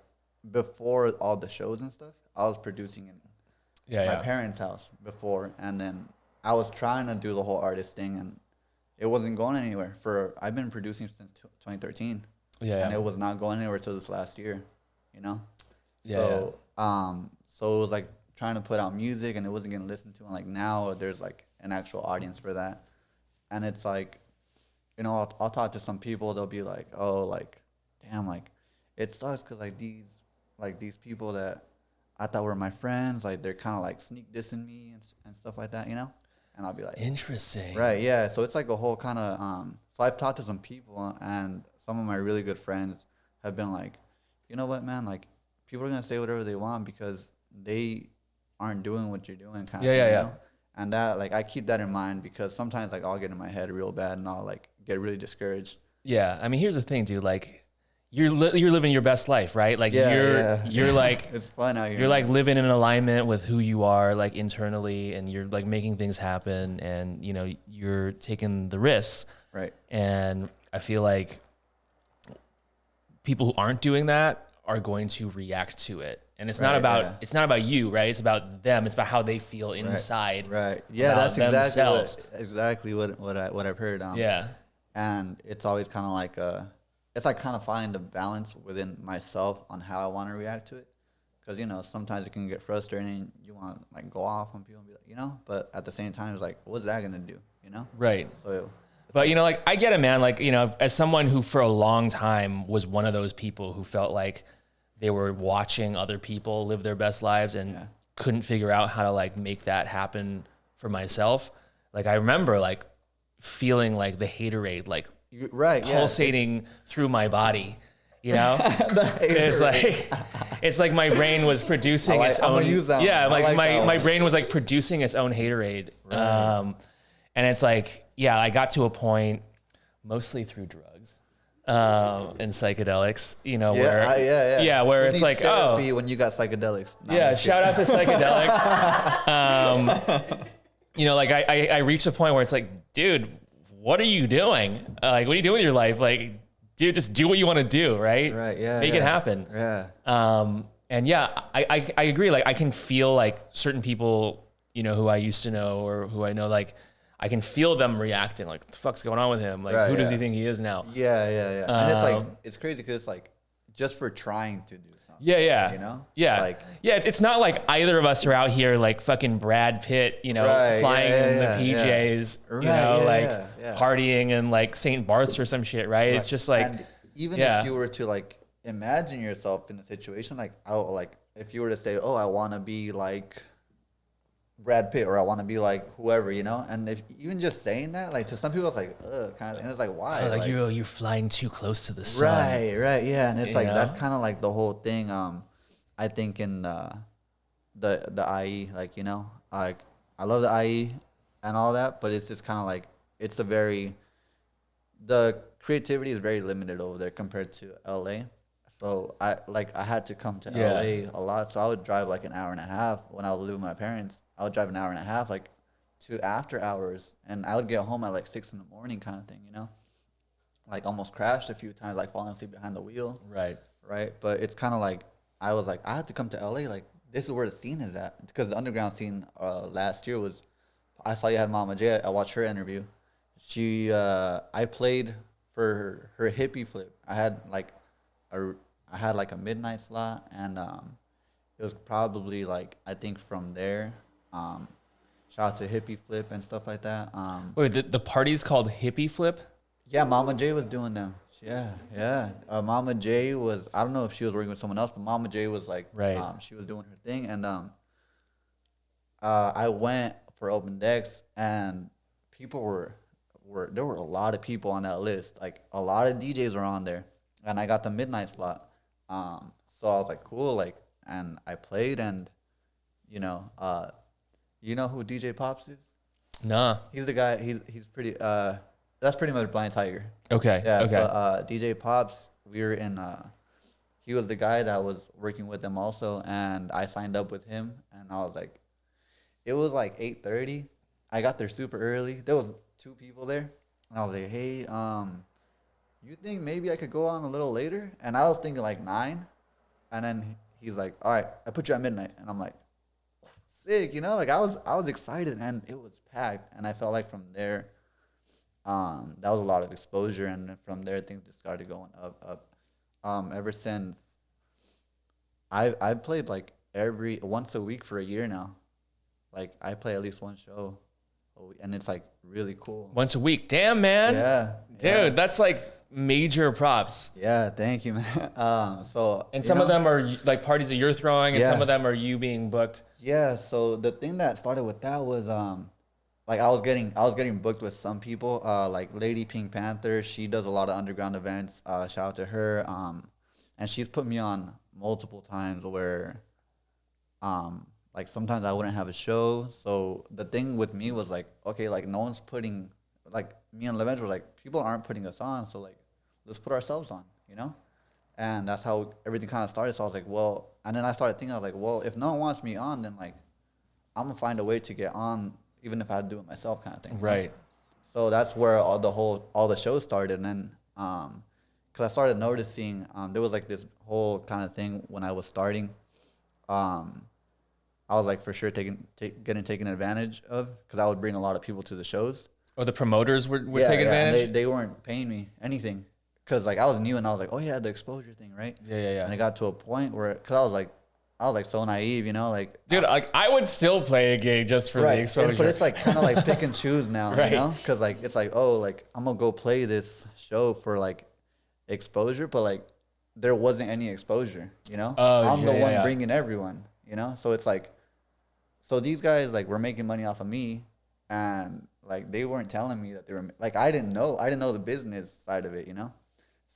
before all the shows and stuff, I was producing in my parents' house before, and then I was trying to do the whole artist thing, and it wasn't going anywhere. I've been producing since 2013. And it was not going anywhere till this last year, you know? So it was like trying to put out music and it wasn't getting listened to. And like now there's like an actual audience for that. And it's like, you know, I'll talk to some people, they'll be like, oh, like, damn, like, it sucks because like these people that I thought were my friends, like they're kind of like sneak dissing me and stuff like that, you know? And I'll be like, interesting. Right, yeah. So it's like a whole kind of, so I've talked to some people and some of my really good friends have been like, you know what, man, like people are going to say whatever they want because they aren't doing what you're doing kind of thing, you know? And that, like, I keep that in mind because sometimes like I'll get in my head real bad and I'll like get really discouraged. Yeah. I mean, here's the thing, dude, like you're living your best life, right? Like you're like, it's fun out here. You're like living in alignment with who you are, like internally, and you're like making things happen and, you know, you're taking the risks. Right. And I feel like people who aren't doing that are going to react to it. And it's not about you, right? It's about them. It's about how they feel inside. Right. Yeah, that's exactly what I've heard. And it's always kind of like it's like kind of finding the balance within myself on how I want to react to it. Because, you know, sometimes it can get frustrating and you want to like go off on people and be like, you know, but at the same time, it's like, what's that going to do? You know? Right. So but, you know, like, I get it, man. Like, you know, as someone who for a long time was one of those people who felt like they were watching other people live their best lives and couldn't figure out how to, like, make that happen for myself. Like, I remember, like, feeling like the haterade, like, Right. Yeah. pulsating through my body. You know, it's like my brain was producing its own. My brain was like producing its own haterade. Right. And it's like, yeah, I got to a point, mostly through drugs, and psychedelics. You know, where it's like, when you got psychedelics. Shout out to psychedelics. You know, like I reached a point where it's like, dude, what are you doing? Like, what are you doing with your life? Like, dude, just do what you want to do, right? Right, yeah. Make it happen. Yeah. And yeah, I agree. Like, I can feel like certain people, you know, who I used to know or who I know, like, I can feel them reacting, like, what the fuck's going on with him? Like, who does he think he is now? Yeah. And it's like, it's crazy because it's like, just for trying to do something. Yeah. You know? Yeah. Like, it's not like either of us are out here like fucking Brad Pitt, you know, flying in the PJs, you know, partying in like St. Barth's or some shit, right? It's just like, and even if you were to like imagine yourself in a situation like, if you were to say, oh, I want to be like Brad Pitt or I want to be like whoever, you know, and if even just saying that, like to some people it's like, kind of, and it's like, why? Like you're flying too close to the sun. Right, yeah, and it's like that's kind of like the whole thing. I think in the IE, like, you know, like I love the IE and all that, but it's just kind of like the creativity is very limited over there compared to LA. So I had to come to LA a lot, so I would drive like an hour and a half when I was living with my parents. I would drive an hour and a half, like, to after hours, and I would get home at like 6 a.m, kind of thing, you know, like almost crashed a few times, like falling asleep behind the wheel. Right. But it's kind of like I was like, I had to come to LA. Like, this is where the scene is at, because the underground scene last year was. I saw you had Mama J. I watched her interview. I played for her hippie flip. I had like a midnight slot, and it was probably like, I think from there. Shout out to Hippie Flip and stuff like that. Wait, the party's called Hippie Flip? Yeah, Mama J was doing them. Yeah. Mama J was, I don't know if she was working with someone else, but Mama J was like, she was doing her thing. And I went for open decks, and people there were a lot of people on that list. Like, a lot of DJs were on there, and I got the midnight slot. So I was like, cool, like, and I played, and you know who DJ Pops is? Nah. He's the guy. He's pretty. That's pretty much Blind Tiger. Okay. Yeah. Okay. But DJ Pops, we were in. He was the guy that was working with them also, and I signed up with him, and I was like, it was like 8:30. I got there super early. There was 2 people there, and I was like, hey, you think maybe I could go on a little later? And I was thinking like 9, and then he's like, all right, I put you at midnight, and I'm like, sick, you know, like I was excited, and it was packed, and I felt like from there, that was a lot of exposure, and from there things just started going up. Ever since, I played like once a week for a year now. Like, I play at least one show a week, and it's like really cool. Once a week, damn, man. Yeah, dude, that's like major props. Yeah, thank you, man. And some of them are like parties that you're throwing, and some of them are you being booked. Yeah, so the thing that started with that was like I was getting booked with some people, like Lady Pink Panther. She does a lot of underground events. Shout out to her. And she's put me on multiple times where like sometimes I wouldn't have a show. So the thing with me was like, okay, like no one's putting, like me and Lavenge were like, people aren't putting us on, so like let's put ourselves on, you know? And that's how everything kind of started. So I was like, well, and then I started thinking, I was like, well, if no one wants me on, then like I'm gonna find a way to get on, even if I had to do it myself, kind of thing. Right. So that's where all the shows started. And then because I started noticing there was like this whole kind of thing when I was starting. I was like for sure getting taken advantage of, because I would bring a lot of people to the shows. Or the promoters would take advantage? And they weren't paying me anything, because like I was new, and I was like, oh yeah, the exposure thing, right? Yeah. And it got to a point where, because I was like so naive, you know, like, dude, like I would still play a gig just for the exposure. But it's like kind of like pick and choose now, you know, because like it's like, oh, like I'm gonna go play this show for like exposure, but like there wasn't any exposure, you know. I'm the one bringing everyone, you know. So it's like, so these guys like were making money off of me, and like they weren't telling me that they were like I didn't know the business side of it, you know.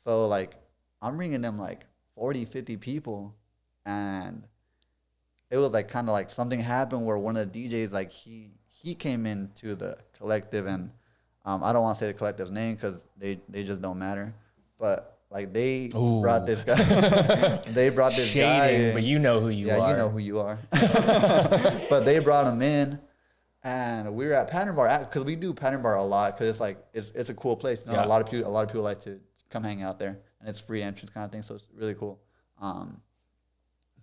So like I'm bringing them like 40, 50 people, and it was like kind of like something happened where one of the DJs like he came into the collective, and I don't want to say the collective's name because they just don't matter, but like they brought this guy. They brought this Shading, guy in. but you know who you are. Yeah, you know who you are. But they brought him in, and we were at Pattern Bar because we do Pattern Bar a lot because it's like it's a cool place. You know, Yeah. a lot of people like to come hang out there, and it's free entrance kind of thing, so it's really cool.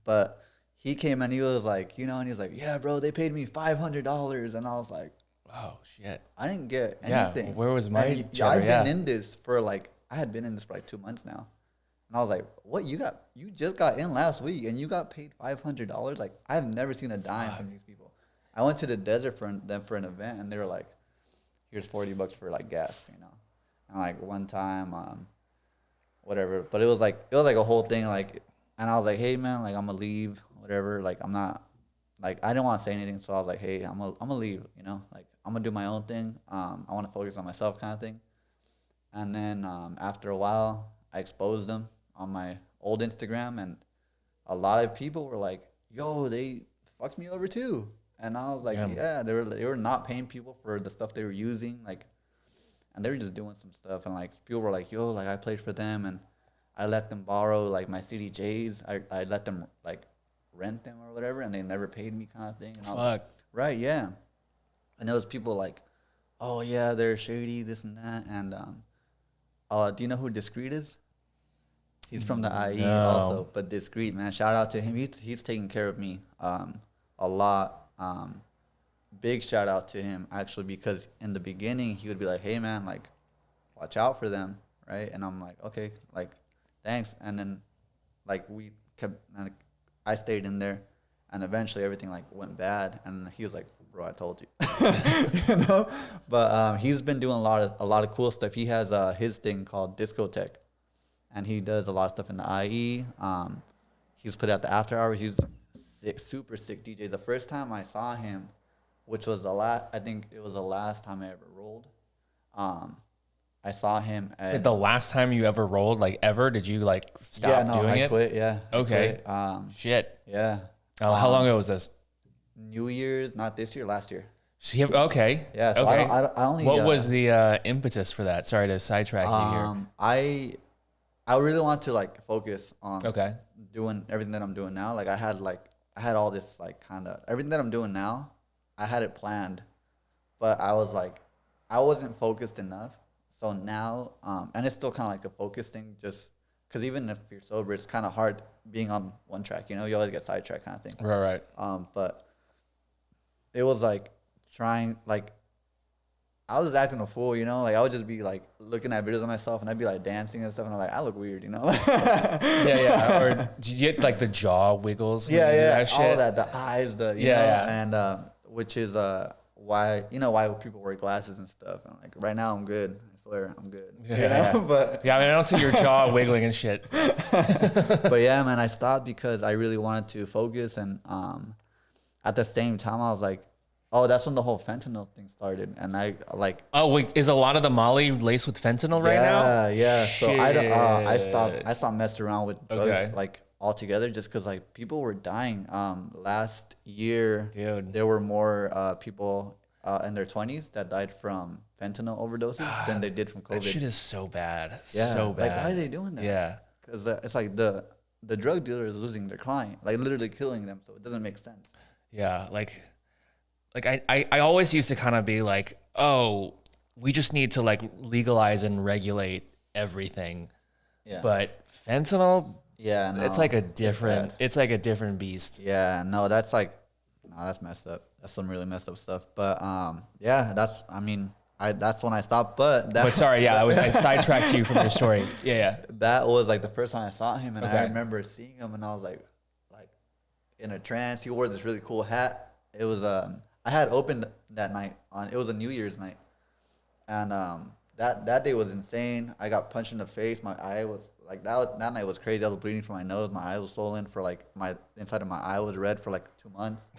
But he came and he was like, you know, and he's like, yeah, bro, they paid me $500, and I was like, Oh shit. I didn't get Yeah, anything. where was my And cheddar? I've been Yeah. in this for like I had been in this for like 2 months now, and I was like, what you just got in last week and you got paid $500? Like I've never seen a dime from these people. I went to the desert for an event, and they were like, here's $40 for like gas, you know, and like one time whatever, but it was like a whole thing, like, and I was like, hey man, like I'm gonna leave, whatever, like I'm not, like I didn't want to say anything, so I was like, hey, I'm gonna leave, you know, like I'm gonna do my own thing. I want to focus on myself, kind of thing. And then after a while, I exposed them on my old Instagram, and a lot of people were like, yo, they fucked me over too. And I was like, yeah, they were not paying people for the stuff they were using, like, and they were just doing some stuff, and like people were like, yo, like I played for them, and I let them borrow like my CDJs. I let them like rent them or whatever, and they never paid me, kind of thing. And I was like, right, yeah. And there was people like, oh yeah, they're shady, this and that. And do you know who Diskreet is? He's from the IE also, but Diskreet, man, shout out to him. He's taking care of me a lot. Big shout out to him actually, because in the beginning he would be like, hey man, like watch out for them, right? And I'm like, okay, like thanks. And then like we kept, like, I stayed in there, and eventually everything like went bad, and he was like, bro, I told you. You know. But he's been doing a lot of cool stuff. He has his thing called Discotheque, and he does a lot of stuff in the IE. He's put out the after hours. He's super sick DJ. The first time I saw him, which was I think it was the last time I ever rolled. I saw him at Wait, the last time you ever rolled, like ever, did you like stop doing it? I quit. Yeah. Okay. Shit. Yeah. Oh, how long ago was this? New Year's, not this year, last year. Okay. Yeah. So okay. I only. What was the impetus for that? Sorry to sidetrack you here. I really want to like focus on Okay. doing everything that I'm doing now. Like I had all this like kind of everything that I'm doing now. I had it planned, but I was like, I wasn't focused enough. So now, and it's still kind of like a focus thing, just because even if you're sober, it's kind of hard being on one track. You know, you always get sidetracked, kind of thing. Right. But it was like trying, like I was just acting a fool, you know. Like I would just be like looking at videos of myself, and I'd be like dancing and stuff, and I'm like, I look weird, you know. Yeah. Or did you get like the jaw wiggles? Yeah. That shit? All of that, the eyes, you know, and which is why people wear glasses and stuff. And like right now, I'm good. I swear, I'm good. Yeah. But yeah, I mean, I don't see your jaw wiggling and shit. but yeah, man, I stopped because I really wanted to focus, and at the same time, I was like, oh, that's when the whole fentanyl thing started, and I like. Oh wait, is a lot of the Molly laced with fentanyl right now? Yeah. So I stopped. Shit. I stopped messing around with drugs like altogether, just because like people were dying. Last year, Dude, there were more people in their 20s that died from fentanyl overdoses than they did from COVID. that shit is so bad. Yeah, So bad. like why are they doing that? Yeah. Because it's like the drug dealer is losing their client, like literally killing them. So it doesn't make sense. Yeah, like I always used to kind of be like, oh, we just need to like legalize and regulate everything. Yeah. But fentanyl, Yeah, no, it's like a different beast. Yeah, no, that's like, no, that's messed up. That's some really messed up stuff. But yeah, that's when I stopped. But sorry, yeah, I sidetracked you from your story. Yeah. That was like the first time I saw him, and Okay. I remember seeing him, and I was like in a trance. He wore this really cool hat. It was I had opened that night it was a New Year's night, and that day was insane. I got punched in the face. My eye was like that night was crazy. I was bleeding from my nose. My eye was swollen for like my inside of my eye was red for like 2 months.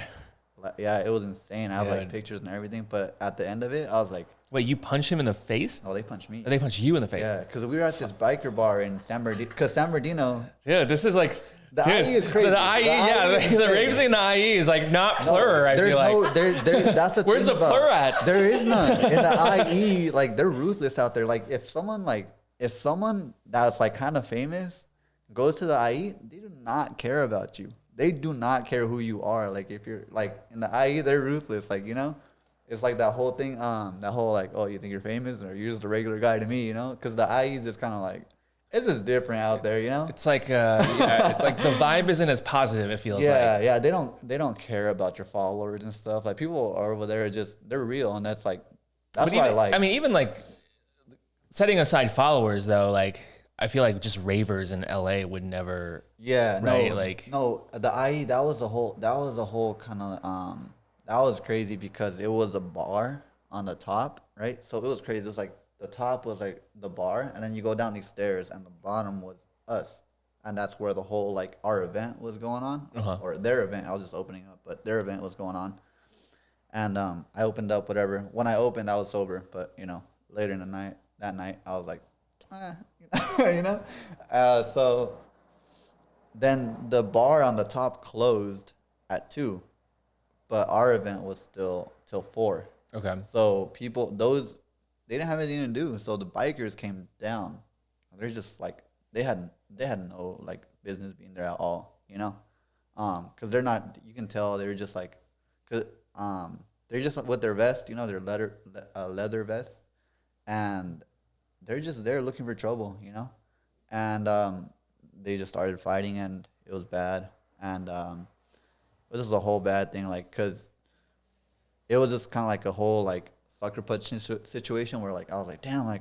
yeah, it was insane. I have like Dude. pictures and everything. But at the end of it, I was like, Wait, you punch him in the face? oh, they punched me. Or they punch you in the face? Yeah, because we were at this biker bar in San Bernardino. Because San Bernardino, Dude, this is like... the dude, IE is crazy. The IE, yeah. The rave scene in the IE is like not no, plur, I there's feel no, like. that's the Where's thing the plur at? There is none. In the IE, like, they're ruthless out there. Like, if someone that's like kind of famous goes to the IE, they do not care about you. They do not care who you are. Like, if you're like in the IE, they're ruthless. Like, you know, it's like that whole thing, that whole like, oh, you think you're famous or you're just a regular guy to me, you know? Because the IE is just kind of like, it's just different out there, you know? It's like, like the vibe isn't as positive, it feels like. Yeah, they don't care about your followers and stuff. Like, people are over there they're real, and that's what Even, I like. I mean, even like setting aside followers though, like I feel like just ravers in LA would never. Yeah, right, the IE, that was a whole kind of that was crazy because it was a bar on the top, right? So it was crazy. It was like the top was like the bar, and then you go down these stairs, and the bottom was us, and that's where the whole like our event was going on, or their event. I was just opening up, but their event was going on, and I opened up whatever. When I opened, I was sober, but you know, later in the night, that night, I was like, you know, so then the bar on the top closed at 2, but our event was still till 4. Okay. So people, they didn't have anything to do. So the bikers came down. They're just like, they had no like business being there at all, you know? Cause they're not, you can tell they were just like, they're just with their vest, you know, their leather vest, and they're just there looking for trouble, you know? And, they just started fighting, and it was bad. And, it was just a whole bad thing, like, cause it was just kind of like a whole like sucker punch situation where like I was like, damn, like,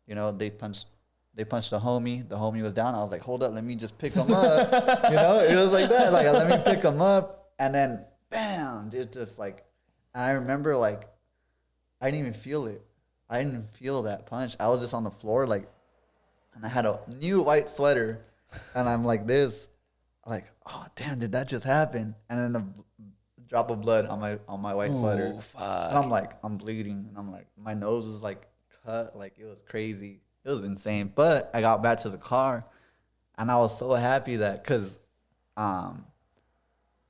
you know, they punched the homie. The homie was down. I was like, hold up, let me just pick him up. You know, it was like that. Like, let me pick him up, and then bam, it just like. And I remember like, I didn't even feel it. I didn't feel that punch. I was just on the floor like, and I had a new white sweater, and I'm like this, like, oh damn, did that just happen? And then the drop of blood on my white sweater. Fuck. And I'm like, I'm bleeding, and I'm like, my nose was like cut, like it was crazy. It was insane. But I got back to the car, and I was so happy that, cause I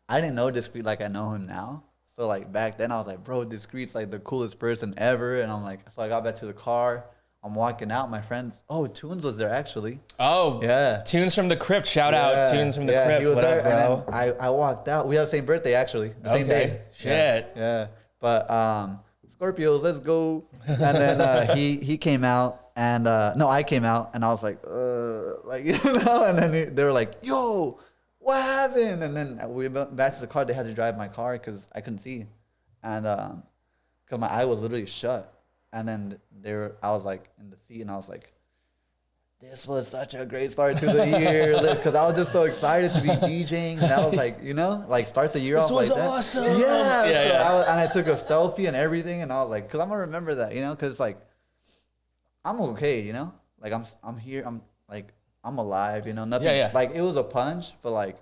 didn't know Diskreet like I know him now. So like back then I was like, bro, Diskreet's like the coolest person ever. And I'm like, so I got back to the car. I'm walking out. My friends, Tunes was there actually. Oh, yeah. Tunes from the Crypt. Shout out Tunes from the Crypt. He was what there, up, bro? and then I walked out. We had the same birthday actually, the same day. Shit. Yeah. But Scorpios, let's go. And then he came out, and no, I came out, and I was like, like, you know. And then they were like, yo, what happened? And then we went back to the car. They had to drive my car because I couldn't see, and because my eye was literally shut. And then I was like in the seat, and I was like, this was such a great start to the year, because I was just so excited to be DJing, and I was like, you know, like start the year off like that. This was awesome. Yeah. And I took a selfie and everything, and I was like, because I'm gonna remember that, you know, because like I'm okay, you know, like I'm here, I'm like I'm alive, you know, nothing. Like it was a punch, but like,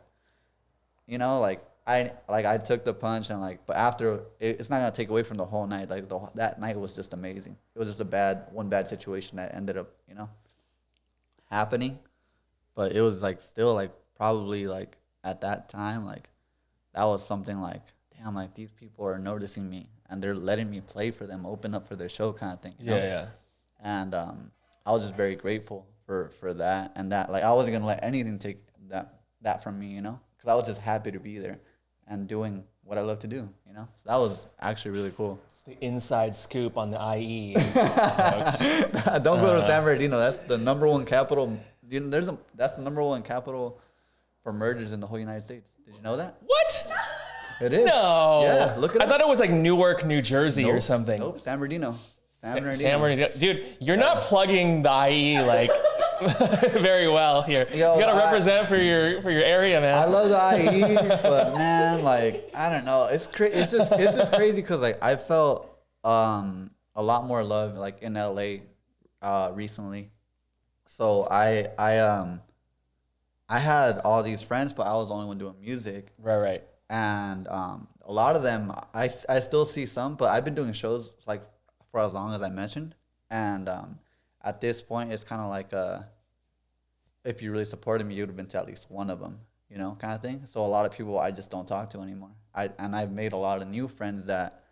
you know, like I took the punch, and like, but after it's not gonna take away from the whole night. Like that night was just amazing. It was just one bad situation that ended up, you know, happening, but it was like still like probably like at that time, like that was something like, damn, like these people are noticing me, and they're letting me play for them, open up for their show kind of thing, you know? Yeah. And I was just very grateful for that, and that like I wasn't gonna let anything take that from me, you know, because I was just happy to be there and doing what I love to do, you know. So that was actually really cool. It's the inside scoop on the IE. Folks. Don't go to San Bernardino. That's the number one capital. You know, that's the number one capital for mergers in the whole United States. Did you know that? What? It is. No. Yeah, look it up. I thought it was like Newark, New Jersey or something. Nope, San Bernardino. San Bernardino. Dude, you're not plugging the IE like very well here. Yo, you gotta represent for your area, man. I love the IE, but man, like I don't know. It's just crazy because like I felt a lot more love like in LA recently. So I had all these friends, but I was the only one doing music. Right. and a lot of them I still see some, but I've been doing shows like for as long as I mentioned, and at this point it's kind of like if you really supported me, you would have been to at least one of them, you know, kind of thing. So a lot of people I just don't talk to anymore. I've made a lot of new friends that,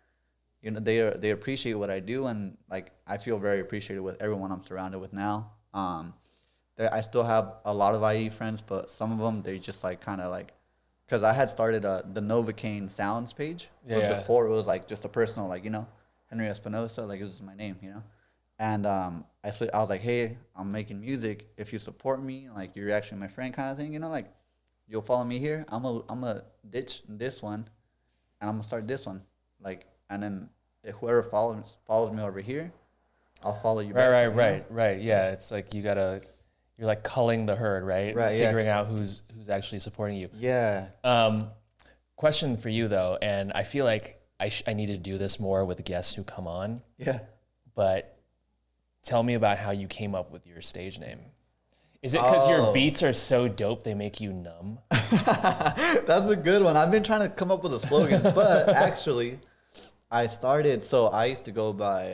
you know, they appreciate what I do, and like I feel very appreciated with everyone I'm surrounded with now. I still have a lot of IE friends, but some of them they just like kind of like, because I had started the Novacane Sounds page. Yeah. Before it was like just a personal, like, you know, Henry Espinosa, like it was my name, you know. And I was like, hey, I'm making music. If you support me, like you're actually my friend, kind of thing, you know, like you'll follow me here. I'm a ditch this one, and I'm gonna start this one, like, and then if whoever follows me over here, I'll follow you back. Right. Yeah, it's like you're like culling the herd, right? Right. Figuring out who's actually supporting you. Yeah. Question for you though, and I feel like I need to do this more with guests who come on. Yeah. But tell me about how you came up with your stage name. Is it because your beats are so dope they make you numb? That's a good one. I've been trying to come up with a slogan, but actually, I used to go by,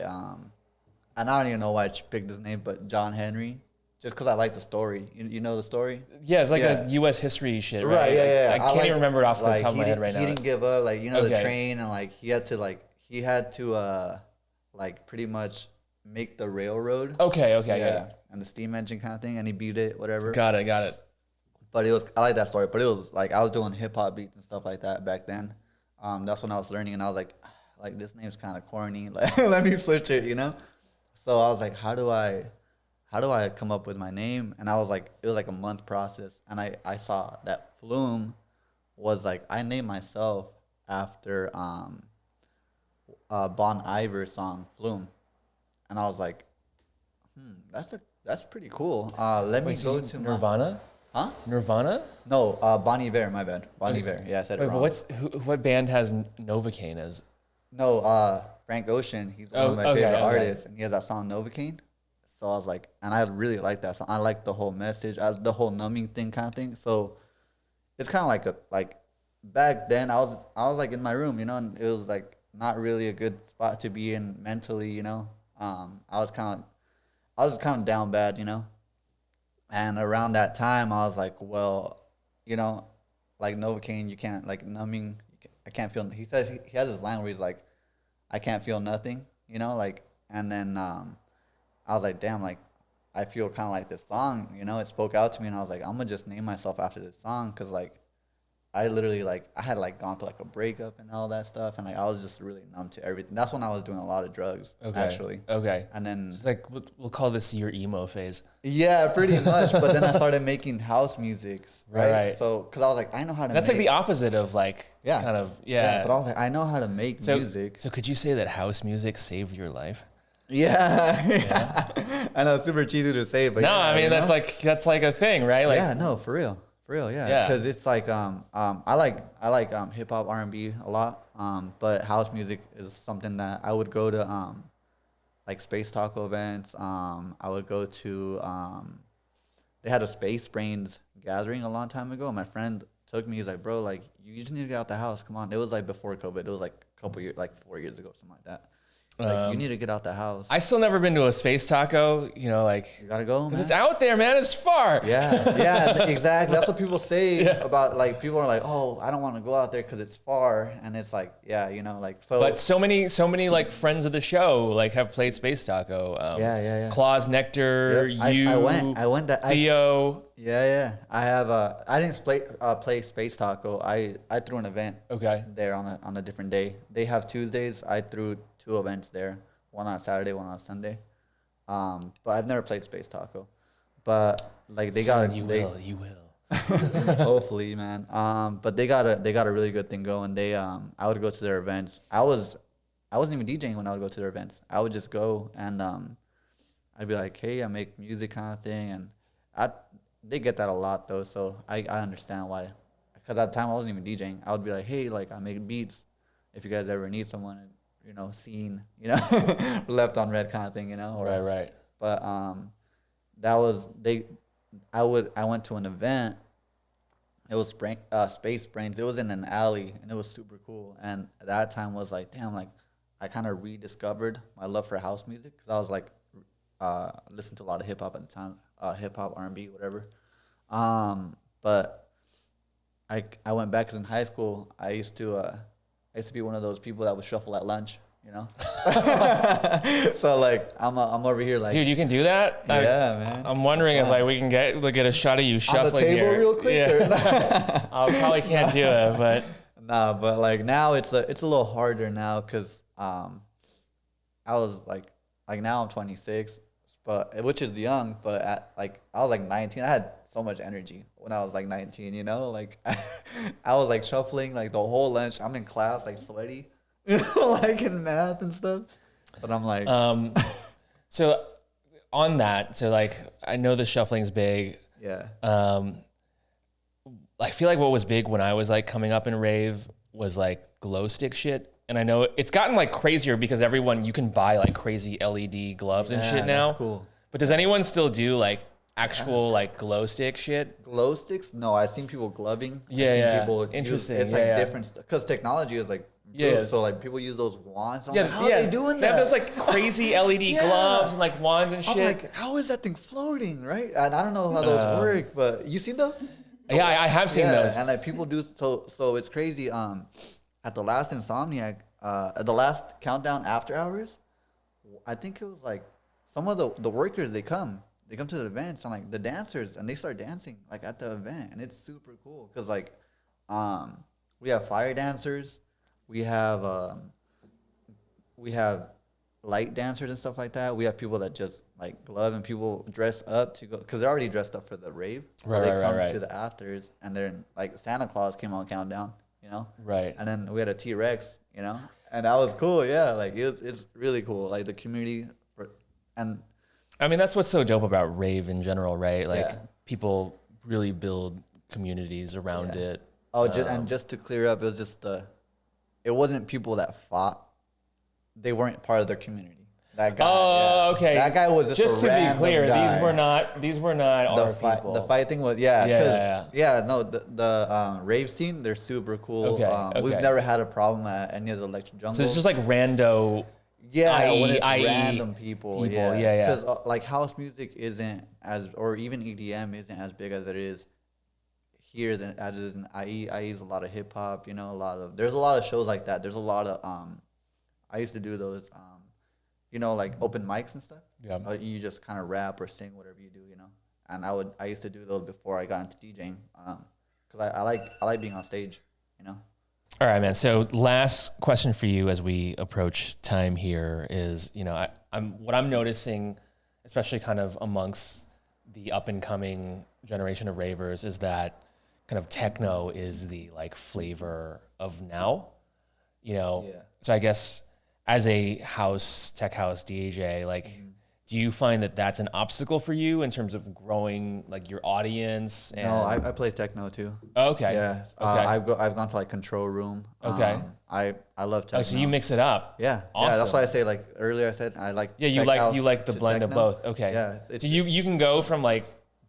and I don't even know why I picked this name, but John Henry, just because I like the story. You know the story? Yeah, it's like a U.S. history shit, right? Right, yeah. I can't even remember it off the top of my head right now. He didn't give up, like, you know, the train, and like he had to like pretty much make the railroad. Okay, yeah. And the steam engine kind of thing, and he beat it, whatever. Got it. But I like that story. But it was like I was doing hip hop beats and stuff like that back then. That's when I was learning, and I was like this name's kind of corny. Like, let me switch it, you know. So I was like, how do I come up with my name? And I was like, it was like a month process, and I saw that Flume was like, I named myself after Bon Iver's song Flume, and I was like, that's pretty cool. Let me go to Nirvana. Huh? Nirvana? No, Bon Iver. My bad. Bon Iver. Yeah, I said it wrong. What band has Novacane as? No, Frank Ocean. He's one of my favorite artists, and he has that song Novacane. So I was like, and I really like that song. I like the whole message, the whole numbing thing kind of thing. So it's kind of like back then I was like in my room, you know, and it was like not really a good spot to be in mentally, you know. I was kind of down bad, you know. And around that time, I was like, well, you know, like Novocaine, you can't, like numbing, I can't feel, he says, he has this line where he's like, I can't feel nothing, you know, like, and then I was like, damn, like, I feel kind of like this song, you know, it spoke out to me, and I was like, I'm going to just name myself after this song, because, like, I literally, like, I had, like, gone through, like, a breakup and all that stuff, and, like, I was just really numb to everything. That's when I was doing a lot of drugs, actually. Okay. And then... It's like, we'll call this your emo phase. Yeah, pretty much. But then I started making house music, right? So, because I was like, I know how to That's like the opposite of, like, kind of, But I was like, I know how to make music. So could you say that house music saved your life? Yeah. I know, it's super cheesy to say, but no, I mean, that's like a thing, right? Like, yeah, no, for real. Yeah, because it's like I like hip hop, R&B a lot, but house music is something that I would go to like Space Taco events. I would go to they had a Space Brains gathering a long time ago, and my friend took me. He's like, bro, like you just need to get out the house. Come on. It was like before COVID. It was like a couple years, like 4 years ago, something like that. Like, you need to get out the house. I still never been to a Space Taco, you know, like... You gotta go, because it's out there, man. It's far. Yeah, exactly. That's what people say about, like, people are like, oh, I don't want to go out there because it's far. And it's like, yeah, you know, like, so... But so many, like, friends of the show, like, have played Space Taco. Yeah. Claus, Nectar, you... I went that... Theo... Yeah. I have, I didn't play Space Taco. I threw an event there on a different day. They have Tuesdays. I threw 2 events there, one on Saturday, one on Sunday. But I've never played Space Taco. But like they got you will. Hopefully, man. But they got a really good thing going. I would go to their events. I wasn't even DJing when I would go to their events. I would just go and I'd be like, hey, I make music kind of thing, and they get that a lot though. So I understand why. Because at the time I wasn't even DJing. I would be like, hey, like I make beats. If you guys ever need someone. You know, scene, you know, left on red kind of thing, you know. Or, right. But that was I went to an event, It was Space Brains. It was in an alley, and it was super cool. And at that time was like, damn, like I kind of rediscovered my love for house music because I was like, listened to a lot of hip hop at the time, hip hop, R&B, whatever. But I went back because in high school I used to be one of those people that would shuffle at lunch. You know, so like I'm over here like, dude, you can do that. Yeah, man. I'm wondering if like we can get a shot of you shuffling on the table here. real quick. Yeah. I probably can't do it, but nah. But like now it's a little harder now because I was like now I'm 26, but which is young. But at like I was like 19. I had so much energy when I was like 19. You know, like I was like shuffling like the whole lunch. I'm in class like sweaty. You know, like in math and stuff. But I'm like, so on that, so like I know the shuffling's big. yeah. I feel like what was big when I was like coming up in rave was like glow stick shit. And I know it's gotten like crazier because you can buy like crazy LED gloves and shit now. That's cool. But does anyone still do like actual like glow stick shit? Glow sticks? No, I've seen people gloving. Yeah. People Interesting. It's like different because technology is like, yeah. So like people use those wands. I'm Yeah, like, how are they doing They that? have those like crazy LED gloves and like wands and shit. I'm like, how is that thing floating, right? And I don't know how those work, but you seen those? Yeah, I have seen those. And like people do so it's crazy. At the last Insomniac, at the last countdown after hours, I think it was like some of the workers they come to the events and like the dancers and they start dancing like at the event and it's super cool because like we have fire dancers, we have light dancers and stuff like that. We have people that just like glove and people dress up to go because they're already dressed up for the rave. So Right, they right, come right. to the afters and they're like Santa Claus came on countdown, you know? Right. And then we had a T-Rex, you know? And that was cool, yeah. Like it's really cool. Like the community and I mean, that's what's so dope about rave in general, right? Like Yeah. people really build communities around it. Oh, and just to clear up, it wasn't people that fought. They weren't part of their community. That guy. Oh, yeah. okay. That guy was just to a be random clear. guy. These were not our people. The fight thing was the rave scene. They're super cool. Okay, We've never had a problem at any of the electric jungle. So it's just like rando. Yeah, when it's IE random people. yeah. Because like house music isn't as, or even EDM isn't as big as it is here than as it is in IE. IE is a lot of hip hop. You know, there's a lot of shows like that. There's a lot of I used to do those you know, like open mics and stuff. Yeah. You just kind of rap or sing whatever you do, you know. And I used to do those before I got into DJing, because I like being on stage, you know. All right, man. So last question for you as we approach time here is, you know, what I'm noticing, especially kind of amongst the up and coming generation of ravers, is that kind of techno is the like flavor of now, you know. Yeah. So I guess as a tech house DJ, like, do you find that that's an obstacle for you in terms of growing like your audience? And No, I play techno too. okay. Yeah. Okay. I've gone to like Control Room. Okay. I love techno. Oh, so you mix it up. Yeah. Awesome. Yeah. That's why I say like earlier I said I like. Yeah, tech house you like the to blend techno. of both. Okay. Yeah. So you can go from like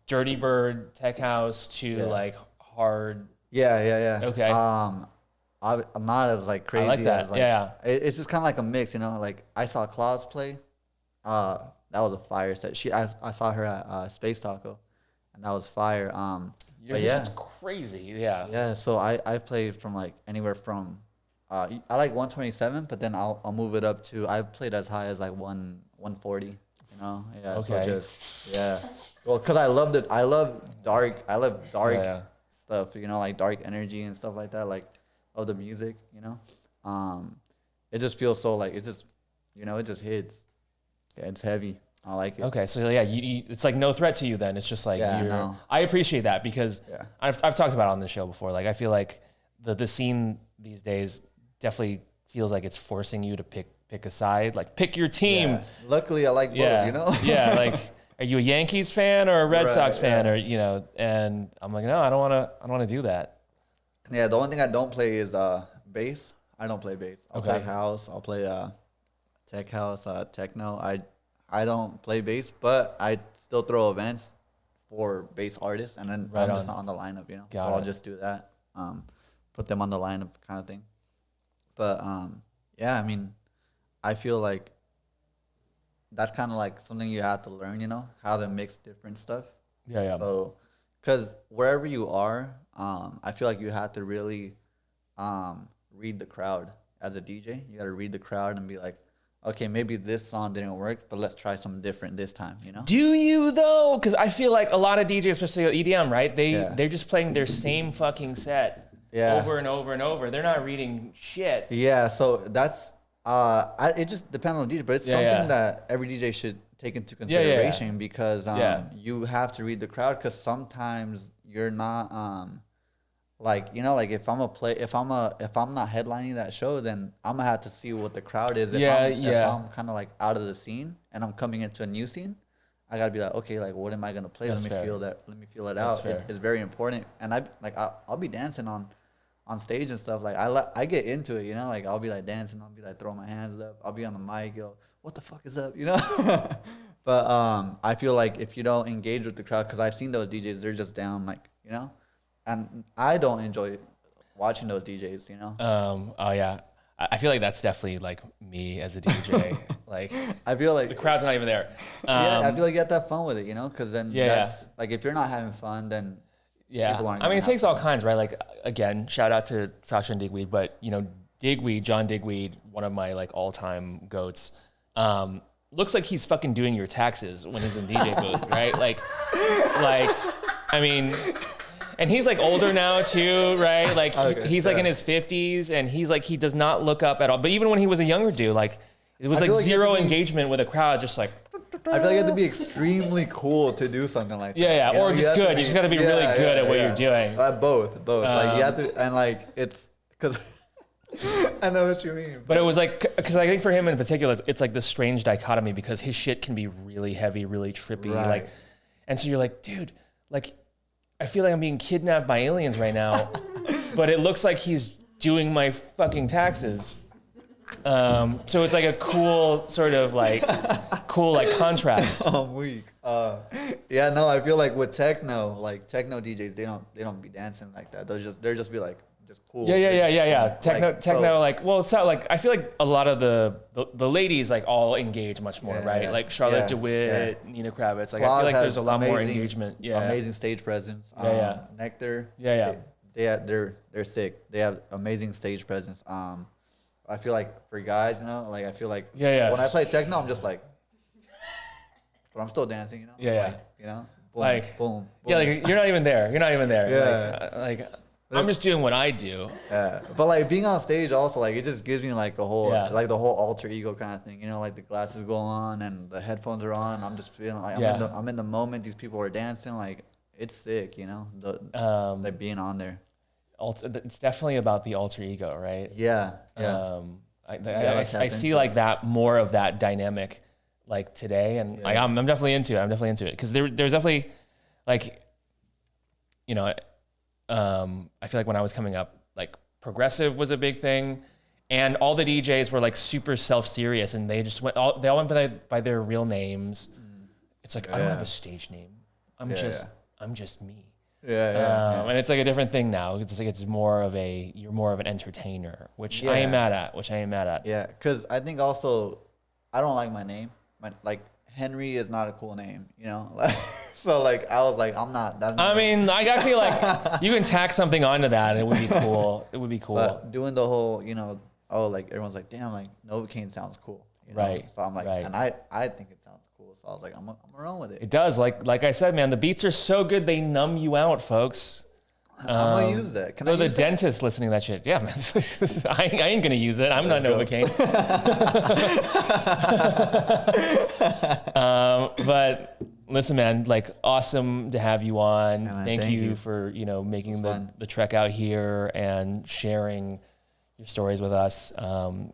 Dirty Bird tech house to like hard. Yeah. Okay. I'm not as like crazy. I like that. As, like, Yeah. It's just kind of like a mix, you know. Like I saw Claus play. That was a fire set. I saw her at Space Taco, and that was fire. Your music's crazy. Yeah. Yeah. So I played from like anywhere from, I like 127, but then I'll move it up to, I played as high as like 140. You know. Yeah. Okay. So just Well, cause I love dark stuff. You know, like dark energy and stuff like that. Like. Of the music, you know, it just feels so like it just hits. Yeah, it's heavy. I like it. Okay, so yeah, it's like no threat to you then. It's just like I appreciate that because I've talked about it on the show before. Like I feel like the scene these days definitely feels like it's forcing you to pick a side, like pick your team. Yeah. Luckily, I like both. You know. Yeah, like are you a Yankees fan or a Red Sox fan or you know? And I'm like, no, I don't want to do that. Yeah, the only thing I don't play is bass. I don't play bass. I'll play house. I'll play tech house, techno. I don't play bass, but I still throw events 4 bass artists, and then Right I'm just on. not on the lineup, you know. Got So I'll it. just do that, put them on the lineup kind of thing. But yeah, I mean, I feel like that's kind of like something you have to learn, you know, how to mix different stuff. Yeah, yeah. So, because wherever you are, I feel like you have to really read the crowd as a DJ. You got to read the crowd and be like, okay, maybe this song didn't work, but let's try something different this time, you know? Do you though? Because I feel like a lot of DJs, especially EDM, right? They're just playing their same fucking set over and over and over. They're not reading shit. Yeah, so that's it just depends on the DJ, but it's something that every DJ should take into consideration because you have to read the crowd because sometimes you're not like, you know, like if I'm not headlining that show, then I'm gonna have to see what the crowd is. If I'm kind of like out of the scene and I'm coming into a new scene, I gotta be like, okay, like what am I gonna play? Let me feel it out. It's very important, and I'll be dancing on stage and stuff. Like I get into it, you know, like I'll be like dancing, I'll be like throwing my hands up, I'll be on the mic, yo, what the fuck is up, you know? But I feel like if you don't engage with the crowd, because I've seen those DJs, they're just down, like, you know, and I don't enjoy watching those DJs, you know. Oh yeah, I feel like that's definitely like me as a DJ. Like I feel like the crowd's not even there. Yeah, I feel like you have to have fun with it, you know, because then that's like if you're not having fun, then people aren't. I mean, it takes all kinds, right? Like again, shout out to Sasha and Digweed, but you know, John Digweed, one of my like all-time goats. Looks like he's fucking doing your taxes when he's in DJ booth, right? Like, I mean. And he's like older now too, right? Like he's like in his 50s, and he's like he does not look up at all. But even when he was a younger dude, like it was like zero engagement with a crowd, just like. I feel like you have to be extremely cool to do something like that. Yeah, or just good. You just got to be really good at what you're doing. Both. Like you have to, and like it's because I know what you mean. But it was like because I think for him in particular, it's like this strange dichotomy because his shit can be really heavy, really trippy, like, and so you're like, dude, like. I feel like I'm being kidnapped by aliens right now, but it looks like he's doing my fucking taxes. So it's like a cool sort of like contrast. I'm weak. Yeah, no, I feel like with techno DJs, they don't be dancing like that. They're just be like just cool. Yeah. Techno, like well, it's not like I feel like a lot of the ladies like all engage much more, right? Like Charlotte DeWitt, Nina Kravitz. Like I feel like there's a lot more engagement. Yeah, amazing stage presence. Nectar. They're sick. They have amazing stage presence. I feel like for guys, you know, like I feel like when I play techno, I'm just like, but I'm still dancing, you know. You know, boom, like boom. Yeah, like you're not even there. Yeah. Like I'm just doing what I do. Yeah, but like being on stage also, like it just gives me like a whole, like the whole alter ego kind of thing. You know, like the glasses go on and the headphones are on. I'm just feeling like I'm in the moment. These people are dancing. Like it's sick. You know, like being on there. It's definitely about the alter ego, right? Yeah. I see like that more of that dynamic like today, and I'm definitely into it because there's definitely like, you know. I feel like when I was coming up, like progressive was a big thing, and all the DJs were like super self-serious, and they all went by their real names. It's like I don't have a stage name. I'm just me. And it's like a different thing now. It's like you're more of an entertainer, which I ain't mad at. Yeah, because I think also I don't like my name. Like Henry is not a cool name, you know. Like, so like I was like, I'm not. I mean, I feel like you can tack something onto that, and it would be cool. It would be cool. But doing the whole, you know, like everyone's like, damn, like Novacane sounds cool, you know? Right. So I'm like, and I think it sounds cool. So I was like, I'm gonna run with it. It does. Like I said, man, the beats are so good they numb you out, folks. I'm gonna use that. Can I use the dentist listening to that shit? Yeah, man. I ain't gonna use it. I'm not Novacane. But listen, man, like awesome to have you on. Yeah, man, thank you for making the trek out here and sharing your stories with us.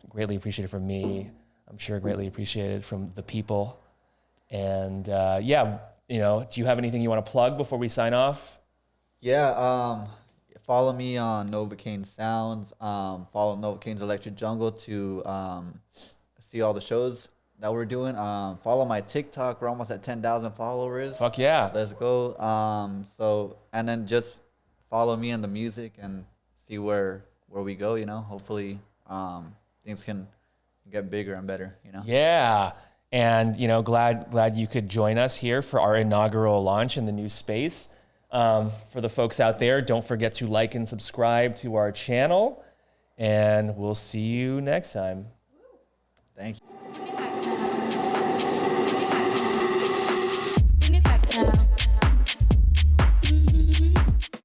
Greatly appreciated from me. I'm sure greatly appreciated from the people. And do you have anything you want to plug before we sign off? Yeah, follow me on Novacane Sounds. Follow Novakane's Electric Jungle to see all the shows that we're doing. Follow my TikTok. We're almost at 10,000 followers. Fuck yeah. Let's go. So and then just follow me in the music and see where we go. You know, hopefully things can get bigger and better. You know. Yeah. And, you know, glad you could join us here for our inaugural launch in the new space. For the folks out there, don't forget to like and subscribe to our channel. And we'll see you next time. Thank you.